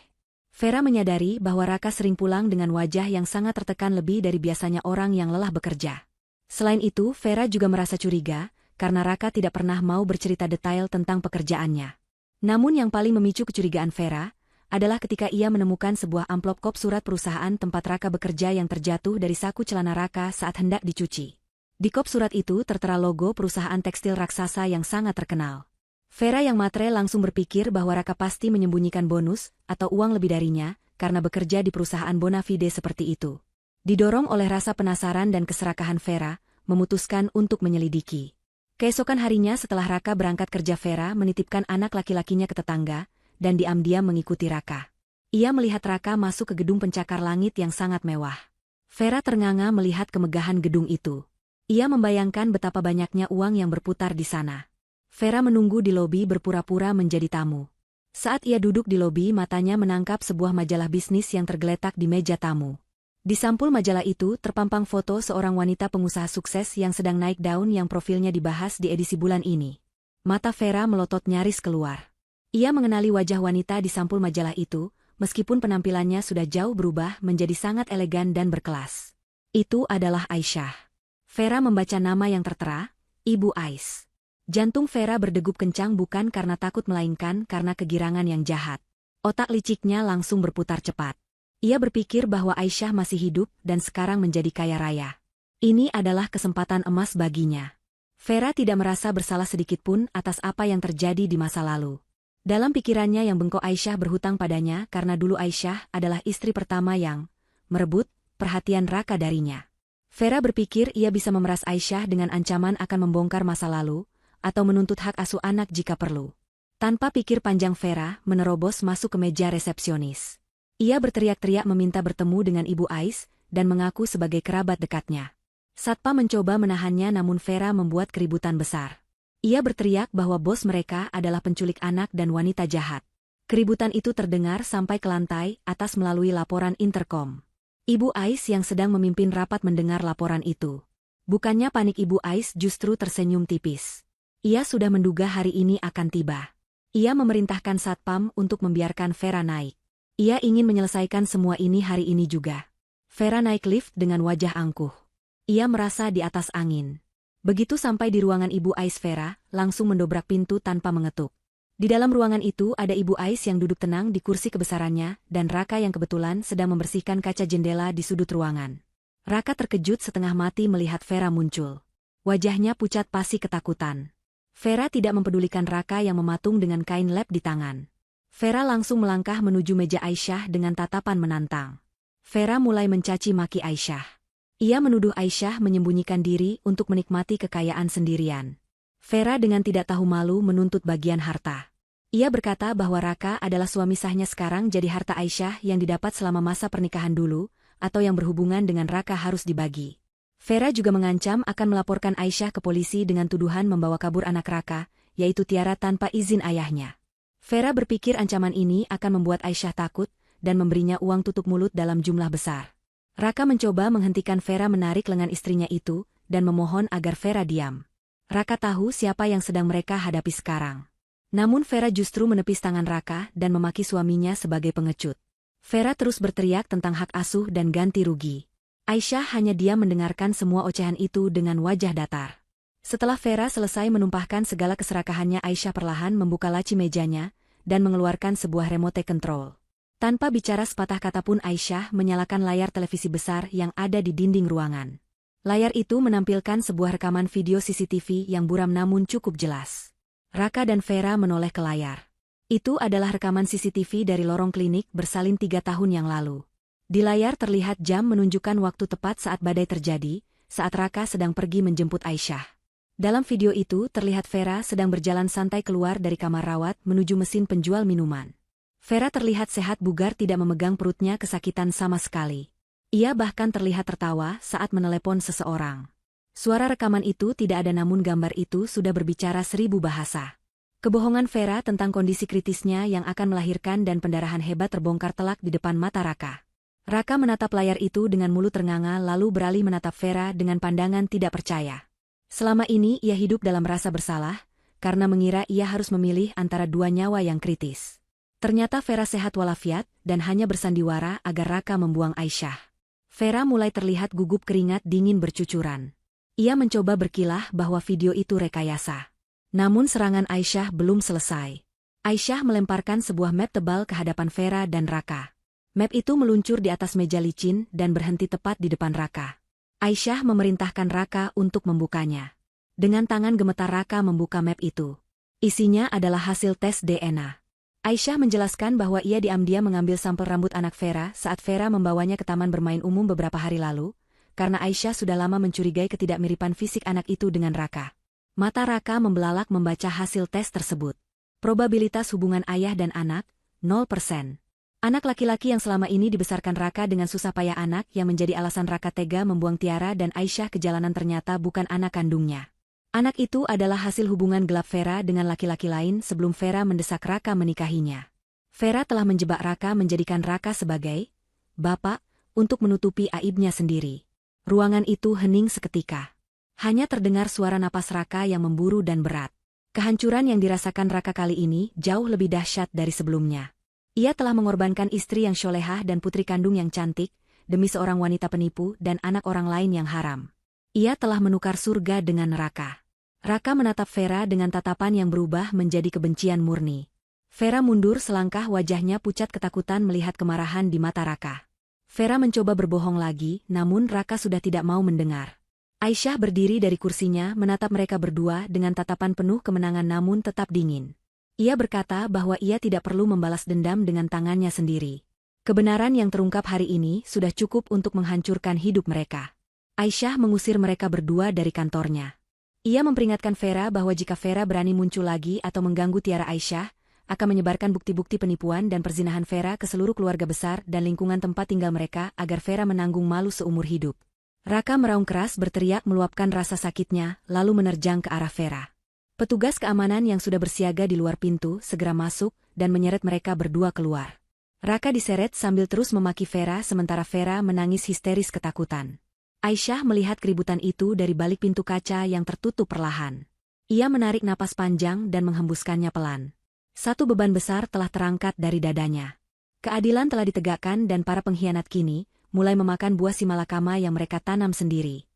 Vera menyadari bahwa Raka sering pulang dengan wajah yang sangat tertekan lebih dari biasanya orang yang lelah bekerja. Selain itu, Vera juga merasa curiga, karena Raka tidak pernah mau bercerita detail tentang pekerjaannya. Namun yang paling memicu kecurigaan Vera adalah ketika ia menemukan sebuah amplop kop surat perusahaan tempat Raka bekerja yang terjatuh dari saku celana Raka saat hendak dicuci. Di kop surat itu tertera logo perusahaan tekstil raksasa yang sangat terkenal. Vera yang matre langsung berpikir bahwa Raka pasti menyembunyikan bonus atau uang lebih darinya karena bekerja di perusahaan Bonafide seperti itu. Didorong oleh rasa penasaran dan keserakahan Vera, memutuskan untuk menyelidiki. Keesokan harinya setelah Raka berangkat kerja, Vera menitipkan anak laki-lakinya ke tetangga, dan diam-diam mengikuti Raka. Ia melihat Raka masuk ke gedung pencakar langit yang sangat mewah. Vera ternganga melihat kemegahan gedung itu. Ia membayangkan betapa banyaknya uang yang berputar di sana. Vera menunggu di lobi berpura-pura menjadi tamu. Saat ia duduk di lobi, matanya menangkap sebuah majalah bisnis yang tergeletak di meja tamu. Di sampul majalah itu terpampang foto seorang wanita pengusaha sukses yang sedang naik daun yang profilnya dibahas di edisi bulan ini. Mata Vera melotot nyaris keluar. Ia mengenali wajah wanita di sampul majalah itu, meskipun penampilannya sudah jauh berubah menjadi sangat elegan dan berkelas. Itu adalah Aisyah. Vera membaca nama yang tertera, Ibu Ais. Jantung Vera berdegup kencang bukan karena takut melainkan karena kegirangan yang jahat. Otak liciknya langsung berputar cepat. Ia berpikir bahwa Aisyah masih hidup dan sekarang menjadi kaya raya. Ini adalah kesempatan emas baginya. Vera tidak merasa bersalah sedikitpun atas apa yang terjadi di masa lalu. Dalam pikirannya yang bengkok, Aisyah berhutang padanya karena dulu Aisyah adalah istri pertama yang merebut perhatian Raka darinya. Vera berpikir ia bisa memeras Aisyah dengan ancaman akan membongkar masa lalu, atau menuntut hak asuh anak jika perlu. Tanpa pikir panjang, Vera menerobos masuk ke meja resepsionis. Ia berteriak-teriak meminta bertemu dengan Ibu Ais, dan mengaku sebagai kerabat dekatnya. Satpam mencoba menahannya namun Vera membuat keributan besar. Ia berteriak bahwa bos mereka adalah penculik anak dan wanita jahat. Keributan itu terdengar sampai ke lantai atas melalui laporan interkom. Ibu Ais yang sedang memimpin rapat mendengar laporan itu. Bukannya panik, Ibu Ais justru tersenyum tipis. Ia sudah menduga hari ini akan tiba. Ia memerintahkan satpam untuk membiarkan Vera naik. Ia ingin menyelesaikan semua ini hari ini juga. Vera naik lift dengan wajah angkuh. Ia merasa di atas angin. Begitu sampai di ruangan Ibu Ais, Vera langsung mendobrak pintu tanpa mengetuk. Di dalam ruangan itu ada Ibu Ais yang duduk tenang di kursi kebesarannya dan Raka yang kebetulan sedang membersihkan kaca jendela di sudut ruangan. Raka terkejut setengah mati melihat Vera muncul. Wajahnya pucat pasi ketakutan. Vera tidak mempedulikan Raka yang mematung dengan kain lap di tangan. Vera langsung melangkah menuju meja Aisyah dengan tatapan menantang. Vera mulai mencaci maki Aisyah. Ia menuduh Aisyah menyembunyikan diri untuk menikmati kekayaan sendirian. Vera dengan tidak tahu malu menuntut bagian harta. Ia berkata bahwa Raka adalah suami sahnya sekarang, jadi harta Aisyah yang didapat selama masa pernikahan dulu, atau yang berhubungan dengan Raka harus dibagi. Vera juga mengancam akan melaporkan Aisyah ke polisi dengan tuduhan membawa kabur anak Raka, yaitu Tiara tanpa izin ayahnya. Vera berpikir ancaman ini akan membuat Aisyah takut, dan memberinya uang tutup mulut dalam jumlah besar. Raka mencoba menghentikan Vera menarik lengan istrinya itu, dan memohon agar Vera diam. Raka tahu siapa yang sedang mereka hadapi sekarang. Namun Vera justru menepis tangan Raka dan memaki suaminya sebagai pengecut. Vera terus berteriak tentang hak asuh dan ganti rugi. Aisyah hanya diam mendengarkan semua ocehan itu dengan wajah datar. Setelah Vera selesai menumpahkan segala keserakahannya, Aisyah perlahan membuka laci mejanya, dan mengeluarkan sebuah remote control. Tanpa bicara sepatah kata pun, Aisyah menyalakan layar televisi besar yang ada di dinding ruangan. Layar itu menampilkan sebuah rekaman video CCTV yang buram namun cukup jelas. Raka dan Vera menoleh ke layar. Itu adalah rekaman CCTV dari lorong klinik bersalin 3 tahun yang lalu. Di layar terlihat jam menunjukkan waktu tepat saat badai terjadi, saat Raka sedang pergi menjemput Aisyah. Dalam video itu terlihat Vera sedang berjalan santai keluar dari kamar rawat menuju mesin penjual minuman. Vera terlihat sehat bugar, tidak memegang perutnya kesakitan sama sekali. Ia bahkan terlihat tertawa saat menelepon seseorang. Suara rekaman itu tidak ada namun gambar itu sudah berbicara 1000 bahasa. Kebohongan Vera tentang kondisi kritisnya yang akan melahirkan dan pendarahan hebat terbongkar telak di depan mata Raka. Raka menatap layar itu dengan mulut ternganga lalu beralih menatap Vera dengan pandangan tidak percaya. Selama ini ia hidup dalam rasa bersalah, karena mengira ia harus memilih antara dua nyawa yang kritis. Ternyata Vera sehat walafiat dan hanya bersandiwara agar Raka membuang Aisyah. Vera mulai terlihat gugup keringat dingin bercucuran. Ia mencoba berkilah bahwa video itu rekayasa. Namun serangan Aisyah belum selesai. Aisyah melemparkan sebuah map tebal ke hadapan Vera dan Raka. Map itu meluncur di atas meja licin dan berhenti tepat di depan Raka. Aisyah memerintahkan Raka untuk membukanya. Dengan tangan gemetar Raka membuka map itu. Isinya adalah hasil tes DNA. Aisyah menjelaskan bahwa ia diam-diam mengambil sampel rambut anak Vera saat Vera membawanya ke taman bermain umum beberapa hari lalu, karena Aisyah sudah lama mencurigai ketidakmiripan fisik anak itu dengan Raka. Mata Raka membelalak membaca hasil tes tersebut. Probabilitas hubungan ayah dan anak, 0%. Anak laki-laki yang selama ini dibesarkan Raka dengan susah payah anak yang menjadi alasan Raka tega membuang Tiara dan Aisyah ke jalanan ternyata bukan anak kandungnya. Anak itu adalah hasil hubungan gelap Vera dengan laki-laki lain sebelum Vera mendesak Raka menikahinya. Vera telah menjebak Raka menjadikan Raka sebagai bapak untuk menutupi aibnya sendiri. Ruangan itu hening seketika. Hanya terdengar suara napas Raka yang memburu dan berat. Kehancuran yang dirasakan Raka kali ini jauh lebih dahsyat dari sebelumnya. Ia telah mengorbankan istri yang solehah dan putri kandung yang cantik, demi seorang wanita penipu dan anak orang lain yang haram. Ia telah menukar surga dengan neraka. Raka menatap Vera dengan tatapan yang berubah menjadi kebencian murni. Vera mundur selangkah, wajahnya pucat ketakutan melihat kemarahan di mata Raka. Vera mencoba berbohong lagi, namun Raka sudah tidak mau mendengar. Aisyah berdiri dari kursinya menatap mereka berdua dengan tatapan penuh kemenangan namun tetap dingin. Ia berkata bahwa ia tidak perlu membalas dendam dengan tangannya sendiri. Kebenaran yang terungkap hari ini sudah cukup untuk menghancurkan hidup mereka. Aisyah mengusir mereka berdua dari kantornya. Ia memperingatkan Vera bahwa jika Vera berani muncul lagi atau mengganggu Tiara Aisyah, akan menyebarkan bukti-bukti penipuan dan perzinahan Vera ke seluruh keluarga besar dan lingkungan tempat tinggal mereka agar Vera menanggung malu seumur hidup. Raka meraung keras berteriak meluapkan rasa sakitnya, lalu menerjang ke arah Vera. Petugas keamanan yang sudah bersiaga di luar pintu segera masuk dan menyeret mereka berdua keluar. Raka diseret sambil terus memaki Vera sementara Vera menangis histeris ketakutan. Aisyah melihat keributan itu dari balik pintu kaca yang tertutup perlahan. Ia menarik napas panjang dan menghembuskannya pelan. Satu beban besar telah terangkat dari dadanya. Keadilan telah ditegakkan dan para pengkhianat kini mulai memakan buah si malakama yang mereka tanam sendiri.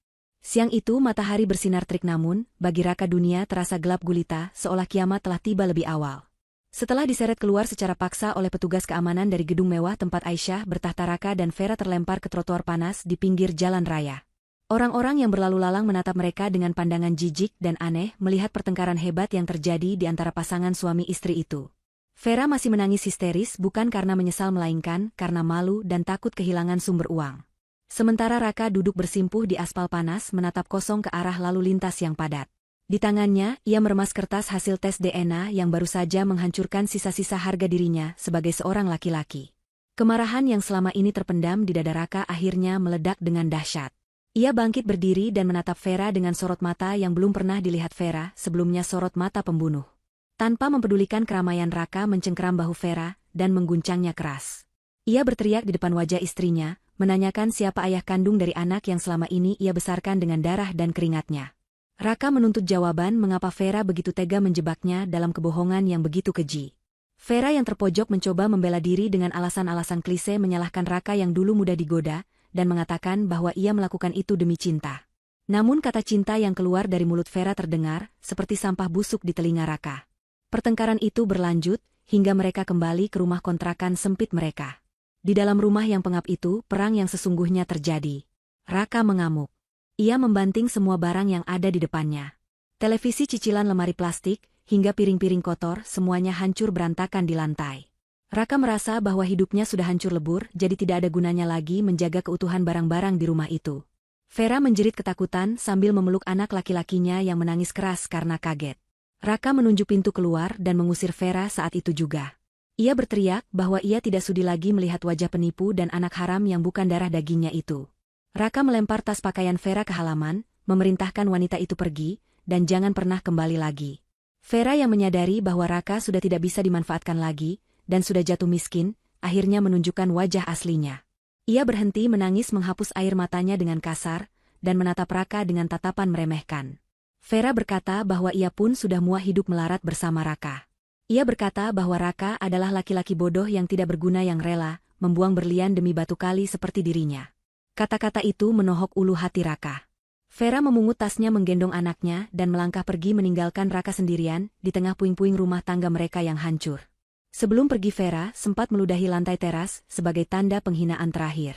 Siang itu matahari bersinar terik namun, bagi Raka dunia terasa gelap gulita seolah kiamat telah tiba lebih awal. Setelah diseret keluar secara paksa oleh petugas keamanan dari gedung mewah tempat Aisyah bertahta, Raka dan Vera terlempar ke trotoar panas di pinggir jalan raya. Orang-orang yang berlalu lalang menatap mereka dengan pandangan jijik dan aneh melihat pertengkaran hebat yang terjadi di antara pasangan suami istri itu. Vera masih menangis histeris bukan karena menyesal melainkan karena malu dan takut kehilangan sumber uang. Sementara Raka duduk bersimpuh di aspal panas menatap kosong ke arah lalu lintas yang padat. Di tangannya, ia meremas kertas hasil tes DNA yang baru saja menghancurkan sisa-sisa harga dirinya sebagai seorang laki-laki. Kemarahan yang selama ini terpendam di dada Raka akhirnya meledak dengan dahsyat. Ia bangkit berdiri dan menatap Vera dengan sorot mata yang belum pernah dilihat Vera sebelumnya, sorot mata pembunuh. Tanpa mempedulikan keramaian, Raka mencengkeram bahu Vera dan mengguncangnya keras. Ia berteriak di depan wajah istrinya, menanyakan siapa ayah kandung dari anak yang selama ini ia besarkan dengan darah dan keringatnya. Raka menuntut jawaban mengapa Vera begitu tega menjebaknya dalam kebohongan yang begitu keji. Vera yang terpojok mencoba membela diri dengan alasan-alasan klise menyalahkan Raka yang dulu mudah digoda, dan mengatakan bahwa ia melakukan itu demi cinta. Namun kata cinta yang keluar dari mulut Vera terdengar seperti sampah busuk di telinga Raka. Pertengkaran itu berlanjut, hingga mereka kembali ke rumah kontrakan sempit mereka. Di dalam rumah yang pengap itu, perang yang sesungguhnya terjadi. Raka mengamuk. Ia membanting semua barang yang ada di depannya. Televisi, cicilan lemari plastik, hingga piring-piring kotor, semuanya hancur berantakan di lantai. Raka merasa bahwa hidupnya sudah hancur lebur, jadi tidak ada gunanya lagi menjaga keutuhan barang-barang di rumah itu. Vera menjerit ketakutan sambil memeluk anak laki-lakinya yang menangis keras karena kaget. Raka menunjuk pintu keluar dan mengusir Vera saat itu juga. Ia berteriak bahwa ia tidak sudi lagi melihat wajah penipu dan anak haram yang bukan darah dagingnya itu. Raka melempar tas pakaian Vera ke halaman, memerintahkan wanita itu pergi, dan jangan pernah kembali lagi. Vera yang menyadari bahwa Raka sudah tidak bisa dimanfaatkan lagi, dan sudah jatuh miskin, akhirnya menunjukkan wajah aslinya. Ia berhenti menangis menghapus air matanya dengan kasar, dan menatap Raka dengan tatapan meremehkan. Vera berkata bahwa ia pun sudah muak hidup melarat bersama Raka. Ia berkata bahwa Raka adalah laki-laki bodoh yang tidak berguna yang rela, membuang berlian demi batu kali seperti dirinya. Kata-kata itu menohok ulu hati Raka. Vera memungut tasnya menggendong anaknya dan melangkah pergi meninggalkan Raka sendirian di tengah puing-puing rumah tangga mereka yang hancur. Sebelum pergi Vera sempat meludahi lantai teras sebagai tanda penghinaan terakhir.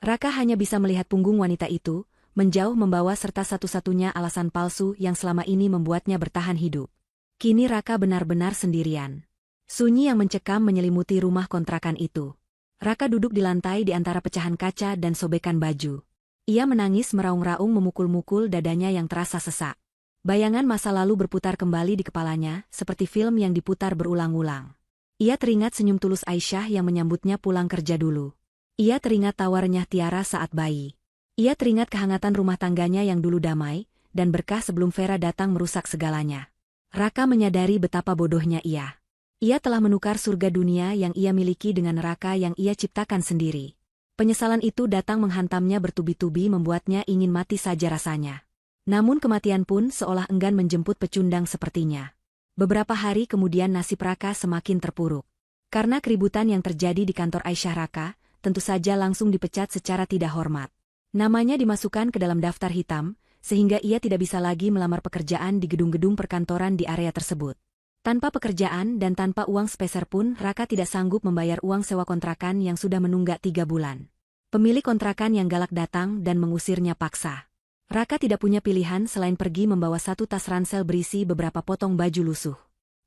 Raka hanya bisa melihat punggung wanita itu, menjauh membawa serta satu-satunya alasan palsu yang selama ini membuatnya bertahan hidup. Kini Raka benar-benar sendirian. Sunyi yang mencekam menyelimuti rumah kontrakan itu. Raka duduk di lantai di antara pecahan kaca dan sobekan baju. Ia menangis meraung-raung memukul-mukul dadanya yang terasa sesak. Bayangan masa lalu berputar kembali di kepalanya, seperti film yang diputar berulang-ulang. Ia teringat senyum tulus Aisyah yang menyambutnya pulang kerja dulu. Ia teringat tawa renyah Tiara saat bayi. Ia teringat kehangatan rumah tangganya yang dulu damai, dan berkah sebelum Vera datang merusak segalanya. Raka menyadari betapa bodohnya ia. Ia telah menukar surga dunia yang ia miliki dengan neraka yang ia ciptakan sendiri. Penyesalan itu datang menghantamnya bertubi-tubi membuatnya ingin mati saja rasanya. Namun kematian pun seolah enggan menjemput pecundang sepertinya. Beberapa hari kemudian nasib Raka semakin terpuruk. Karena keributan yang terjadi di kantor Aisyah, Raka tentu saja langsung dipecat secara tidak hormat. Namanya dimasukkan ke dalam daftar hitam, sehingga ia tidak bisa lagi melamar pekerjaan di gedung-gedung perkantoran di area tersebut. Tanpa pekerjaan dan tanpa uang sepeser pun Raka tidak sanggup membayar uang sewa kontrakan yang sudah menunggak 3 bulan. Pemilik kontrakan yang galak datang dan mengusirnya paksa. Raka tidak punya pilihan selain pergi membawa satu tas ransel berisi beberapa potong baju lusuh.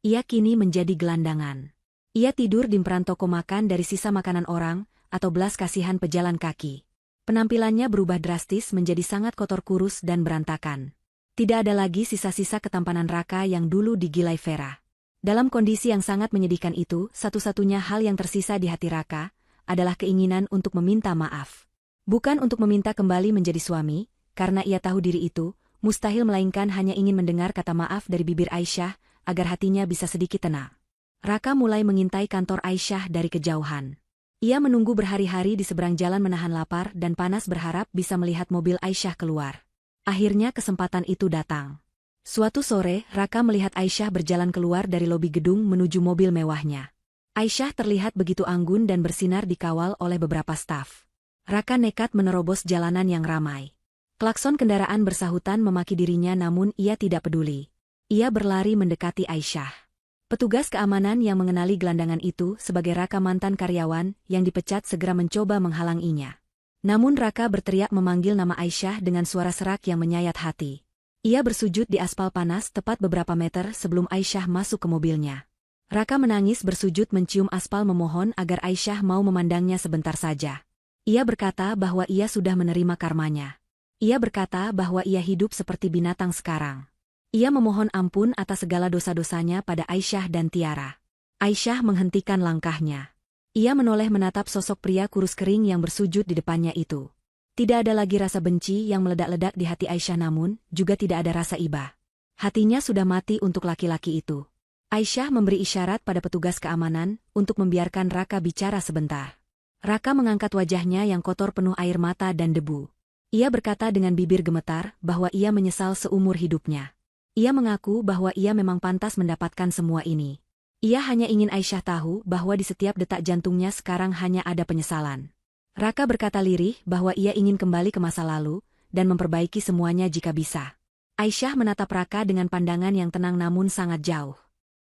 Ia kini menjadi gelandangan. Ia tidur di emperan toko makan dari sisa makanan orang, atau belas kasihan pejalan kaki. Penampilannya berubah drastis menjadi sangat kotor kurus dan berantakan. Tidak ada lagi sisa-sisa ketampanan Raka yang dulu digilai Vera. Dalam kondisi yang sangat menyedihkan itu, satu-satunya hal yang tersisa di hati Raka adalah keinginan untuk meminta maaf. Bukan untuk meminta kembali menjadi suami, karena ia tahu diri itu mustahil, melainkan hanya ingin mendengar kata maaf dari bibir Aisyah agar hatinya bisa sedikit tenang. Raka mulai mengintai kantor Aisyah dari kejauhan. Ia menunggu berhari-hari di seberang jalan menahan lapar dan panas berharap bisa melihat mobil Aisyah keluar. Akhirnya kesempatan itu datang. Suatu sore, Raka melihat Aisyah berjalan keluar dari lobi gedung menuju mobil mewahnya. Aisyah terlihat begitu anggun dan bersinar dikawal oleh beberapa staf. Raka nekat menerobos jalanan yang ramai. Klakson kendaraan bersahutan memaki dirinya, namun ia tidak peduli. Ia berlari mendekati Aisyah. Petugas keamanan yang mengenali gelandangan itu sebagai Raka mantan karyawan yang dipecat segera mencoba menghalanginya. Namun Raka berteriak memanggil nama Aisyah dengan suara serak yang menyayat hati. Ia bersujud di aspal panas tepat beberapa meter sebelum Aisyah masuk ke mobilnya. Raka menangis bersujud mencium aspal memohon agar Aisyah mau memandangnya sebentar saja. Ia berkata bahwa ia sudah menerima karmanya. Ia berkata bahwa ia hidup seperti binatang sekarang. Ia memohon ampun atas segala dosa-dosanya pada Aisyah dan Tiara. Aisyah menghentikan langkahnya. Ia menoleh menatap sosok pria kurus kering yang bersujud di depannya itu. Tidak ada lagi rasa benci yang meledak-ledak di hati Aisyah, namun juga tidak ada rasa iba. Hatinya sudah mati untuk laki-laki itu. Aisyah memberi isyarat pada petugas keamanan untuk membiarkan Raka bicara sebentar. Raka mengangkat wajahnya yang kotor penuh air mata dan debu. Ia berkata dengan bibir gemetar bahwa ia menyesal seumur hidupnya. Ia mengaku bahwa ia memang pantas mendapatkan semua ini. Ia hanya ingin Aisyah tahu bahwa di setiap detak jantungnya sekarang hanya ada penyesalan. Raka berkata lirih bahwa ia ingin kembali ke masa lalu dan memperbaiki semuanya jika bisa. Aisyah menatap Raka dengan pandangan yang tenang namun sangat jauh.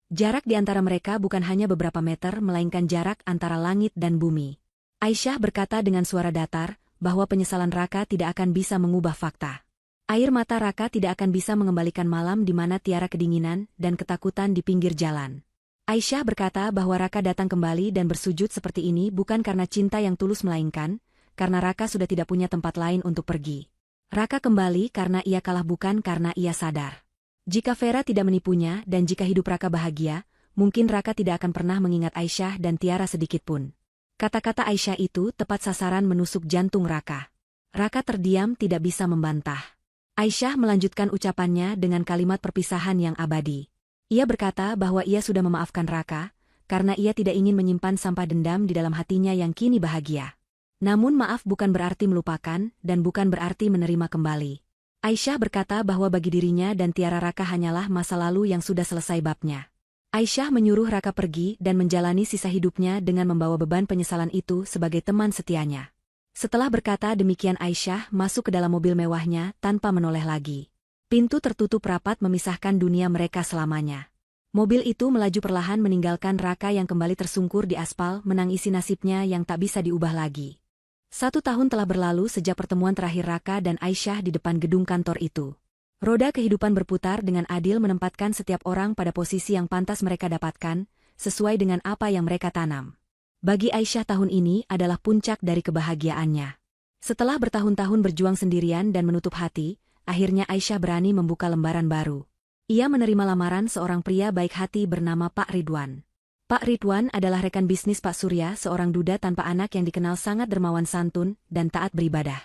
Jarak di antara mereka bukan hanya beberapa meter, melainkan jarak antara langit dan bumi. Aisyah berkata dengan suara datar bahwa penyesalan Raka tidak akan bisa mengubah fakta. Air mata Raka tidak akan bisa mengembalikan malam di mana Tiara kedinginan dan ketakutan di pinggir jalan. Aisyah berkata bahwa Raka datang kembali dan bersujud seperti ini bukan karena cinta yang tulus, melainkan karena Raka sudah tidak punya tempat lain untuk pergi. Raka kembali karena ia kalah, bukan karena ia sadar. Jika Vera tidak menipunya dan jika hidup Raka bahagia, mungkin Raka tidak akan pernah mengingat Aisyah dan Tiara sedikitpun. Kata-kata Aisyah itu tepat sasaran menusuk jantung Raka. Raka terdiam, tidak bisa membantah. Aisyah melanjutkan ucapannya dengan kalimat perpisahan yang abadi. Ia berkata bahwa ia sudah memaafkan Raka, karena ia tidak ingin menyimpan sampah dendam di dalam hatinya yang kini bahagia. Namun maaf bukan berarti melupakan dan bukan berarti menerima kembali. Aisyah berkata bahwa bagi dirinya dan Tiara Raka hanyalah masa lalu yang sudah selesai babnya. Aisyah menyuruh Raka pergi dan menjalani sisa hidupnya dengan membawa beban penyesalan itu sebagai teman setianya. Setelah berkata demikian Aisyah masuk ke dalam mobil mewahnya tanpa menoleh lagi. Pintu tertutup rapat memisahkan dunia mereka selamanya. Mobil itu melaju perlahan meninggalkan Raka yang kembali tersungkur di aspal menangisi nasibnya yang tak bisa diubah lagi. 1 tahun telah berlalu sejak pertemuan terakhir Raka dan Aisyah di depan gedung kantor itu. Roda kehidupan berputar dengan adil menempatkan setiap orang pada posisi yang pantas mereka dapatkan, sesuai dengan apa yang mereka tanam. Bagi Aisyah tahun ini adalah puncak dari kebahagiaannya. Setelah bertahun-tahun berjuang sendirian dan menutup hati, akhirnya Aisyah berani membuka lembaran baru. Ia menerima lamaran seorang pria baik hati bernama Pak Ridwan. Pak Ridwan adalah rekan bisnis Pak Surya, seorang duda tanpa anak yang dikenal sangat dermawan santun dan taat beribadah.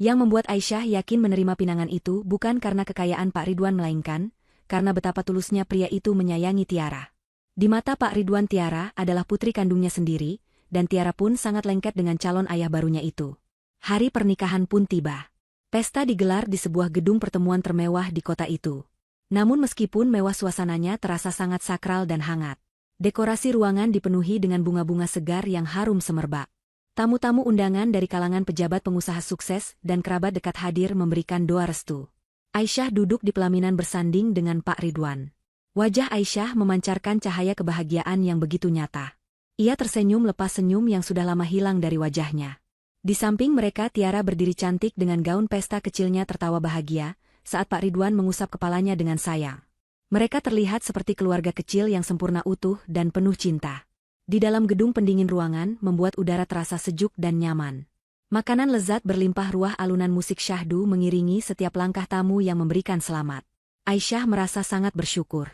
Yang membuat Aisyah yakin menerima pinangan itu bukan karena kekayaan Pak Ridwan melainkan karena betapa tulusnya pria itu menyayangi Tiara. Di mata Pak Ridwan Tiara adalah putri kandungnya sendiri, dan Tiara pun sangat lengket dengan calon ayah barunya itu. Hari pernikahan pun tiba. Pesta digelar di sebuah gedung pertemuan termewah di kota itu. Namun meskipun mewah suasananya terasa sangat sakral dan hangat. Dekorasi ruangan dipenuhi dengan bunga-bunga segar yang harum semerbak. Tamu-tamu undangan dari kalangan pejabat pengusaha sukses dan kerabat dekat hadir memberikan doa restu. Aisyah duduk di pelaminan bersanding dengan Pak Ridwan. Wajah Aisyah memancarkan cahaya kebahagiaan yang begitu nyata. Ia tersenyum lepas senyum yang sudah lama hilang dari wajahnya. Di samping mereka Tiara berdiri cantik dengan gaun pesta kecilnya tertawa bahagia, saat Pak Ridwan mengusap kepalanya dengan sayang. Mereka terlihat seperti keluarga kecil yang sempurna utuh dan penuh cinta. Di dalam gedung pendingin ruangan membuat udara terasa sejuk dan nyaman. Makanan lezat berlimpah ruah, alunan musik syahdu mengiringi setiap langkah tamu yang memberikan selamat. Aisyah merasa sangat bersyukur.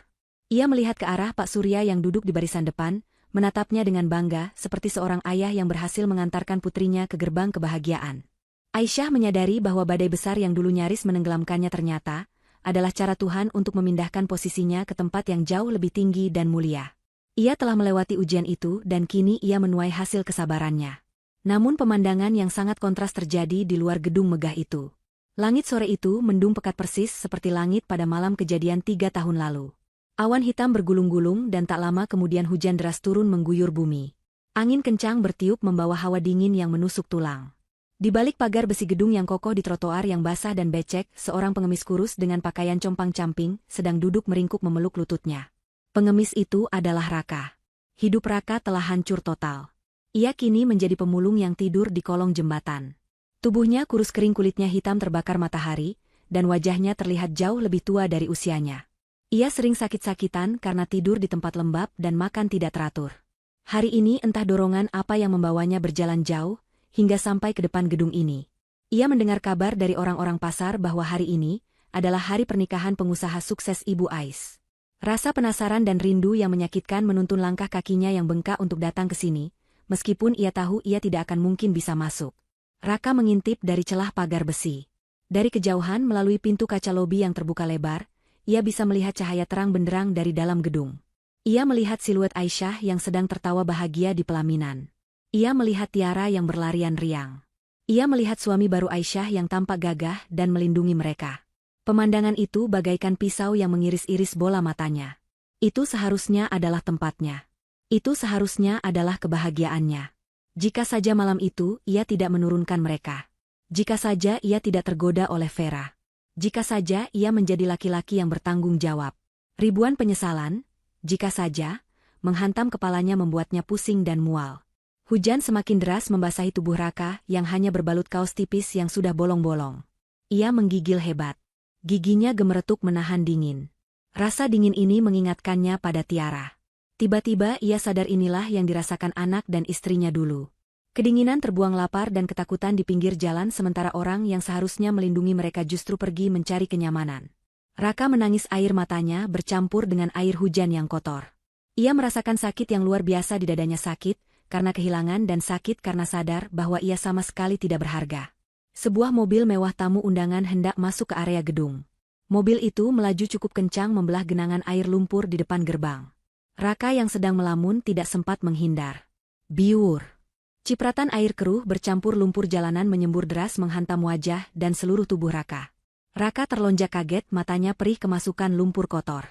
Ia melihat ke arah Pak Surya yang duduk di barisan depan, menatapnya dengan bangga seperti seorang ayah yang berhasil mengantarkan putrinya ke gerbang kebahagiaan. Aisyah menyadari bahwa badai besar yang dulu nyaris menenggelamkannya ternyata adalah cara Tuhan untuk memindahkan posisinya ke tempat yang jauh lebih tinggi dan mulia. Ia telah melewati ujian itu dan kini ia menuai hasil kesabarannya. Namun pemandangan yang sangat kontras terjadi di luar gedung megah itu. Langit sore itu mendung pekat persis seperti langit pada malam kejadian 3 tahun lalu. Awan hitam bergulung-gulung dan tak lama kemudian hujan deras turun mengguyur bumi. Angin kencang bertiup membawa hawa dingin yang menusuk tulang. Di balik pagar besi gedung yang kokoh di trotoar yang basah dan becek, seorang pengemis kurus dengan pakaian compang-camping sedang duduk meringkuk memeluk lututnya. Pengemis itu adalah Raka. Hidup Raka telah hancur total. Ia kini menjadi pemulung yang tidur di kolong jembatan. Tubuhnya kurus kering, kulitnya hitam terbakar matahari, dan wajahnya terlihat jauh lebih tua dari usianya. Ia sering sakit-sakitan karena tidur di tempat lembab dan makan tidak teratur. Hari ini entah dorongan apa yang membawanya berjalan jauh, hingga sampai ke depan gedung ini. Ia mendengar kabar dari orang-orang pasar bahwa hari ini adalah hari pernikahan pengusaha sukses Ibu Ais. Rasa penasaran dan rindu yang menyakitkan menuntun langkah kakinya yang bengkak untuk datang ke sini, meskipun ia tahu ia tidak akan mungkin bisa masuk. Raka mengintip dari celah pagar besi. Dari kejauhan melalui pintu kaca lobi yang terbuka lebar, ia bisa melihat cahaya terang benderang dari dalam gedung. Ia melihat siluet Aisyah yang sedang tertawa bahagia di pelaminan. Ia melihat Tiara yang berlarian riang. Ia melihat suami baru Aisyah yang tampak gagah dan melindungi mereka. Pemandangan itu bagaikan pisau yang mengiris-iris bola matanya. Itu seharusnya adalah tempatnya. Itu seharusnya adalah kebahagiaannya. Jika saja malam itu ia tidak menurunkan mereka. Jika saja ia tidak tergoda oleh Vera. Jika saja ia menjadi laki-laki yang bertanggung jawab. Ribuan penyesalan, jika saja, menghantam kepalanya membuatnya pusing dan mual. Hujan semakin deras membasahi tubuh Raka yang hanya berbalut kaos tipis yang sudah bolong-bolong. Ia menggigil hebat. Giginya gemeretuk menahan dingin. Rasa dingin ini mengingatkannya pada Tiara. Tiba-tiba ia sadar inilah yang dirasakan anak dan istrinya dulu. Kedinginan, terbuang lapar dan ketakutan di pinggir jalan sementara orang yang seharusnya melindungi mereka justru pergi mencari kenyamanan. Raka menangis, air matanya bercampur dengan air hujan yang kotor. Ia merasakan sakit yang luar biasa di dadanya, sakit karena kehilangan dan sakit karena sadar bahwa ia sama sekali tidak berharga. Sebuah mobil mewah tamu undangan hendak masuk ke area gedung. Mobil itu melaju cukup kencang membelah genangan air lumpur di depan gerbang. Raka yang sedang melamun tidak sempat menghindar. Biur. Cipratan air keruh bercampur lumpur jalanan menyembur deras menghantam wajah dan seluruh tubuh Raka. Raka terlonjak kaget, matanya perih kemasukan lumpur kotor.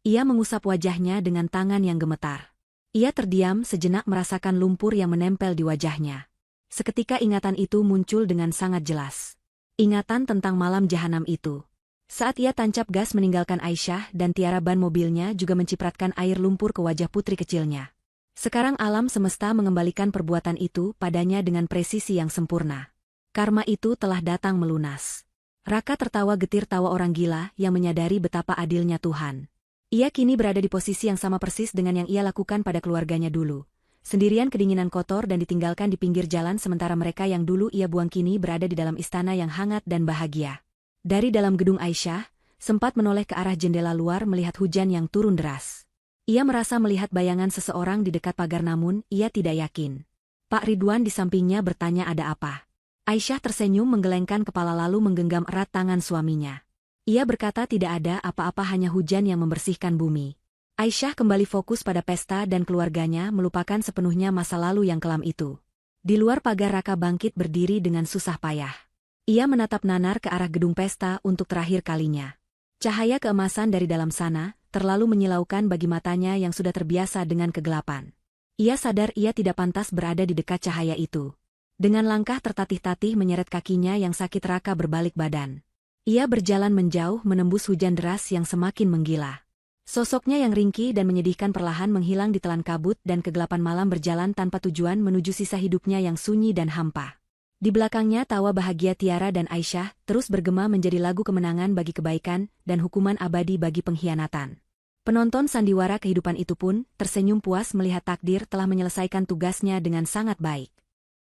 Ia mengusap wajahnya dengan tangan yang gemetar. Ia terdiam sejenak merasakan lumpur yang menempel di wajahnya. Seketika ingatan itu muncul dengan sangat jelas. Ingatan tentang malam jahanam itu. Saat ia tancap gas meninggalkan Aisyah dan tiara ban mobilnya juga mencipratkan air lumpur ke wajah putri kecilnya. Sekarang alam semesta mengembalikan perbuatan itu padanya dengan presisi yang sempurna. Karma itu telah datang melunas. Raka tertawa getir tawa orang gila yang menyadari betapa adilnya Tuhan. Ia kini berada di posisi yang sama persis dengan yang ia lakukan pada keluarganya dulu. Sendirian kedinginan kotor dan ditinggalkan di pinggir jalan sementara mereka yang dulu ia buang kini berada di dalam istana yang hangat dan bahagia. Dari dalam gedung Aisyah, sempat menoleh ke arah jendela luar melihat hujan yang turun deras. Ia merasa melihat bayangan seseorang di dekat pagar namun ia tidak yakin. Pak Ridwan di sampingnya bertanya ada apa. Aisyah tersenyum menggelengkan kepala lalu menggenggam erat tangan suaminya. Ia berkata tidak ada apa-apa hanya hujan yang membersihkan bumi. Aisyah kembali fokus pada pesta dan keluarganya melupakan sepenuhnya masa lalu yang kelam itu. Di luar pagar Raka bangkit berdiri dengan susah payah. Ia menatap nanar ke arah gedung pesta untuk terakhir kalinya. Cahaya keemasan dari dalam sana terlalu menyilaukan bagi matanya yang sudah terbiasa dengan kegelapan. Ia sadar ia tidak pantas berada di dekat cahaya itu. Dengan langkah tertatih-tatih menyeret kakinya yang sakit Raka berbalik badan. Ia berjalan menjauh menembus hujan deras yang semakin menggila. Sosoknya yang ringkih dan menyedihkan perlahan menghilang di telan kabut dan kegelapan malam berjalan tanpa tujuan menuju sisa hidupnya yang sunyi dan hampa. Di belakangnya tawa bahagia Tiara dan Aisyah terus bergema menjadi lagu kemenangan bagi kebaikan dan hukuman abadi bagi pengkhianatan. Penonton sandiwara kehidupan itu pun tersenyum puas melihat takdir telah menyelesaikan tugasnya dengan sangat baik.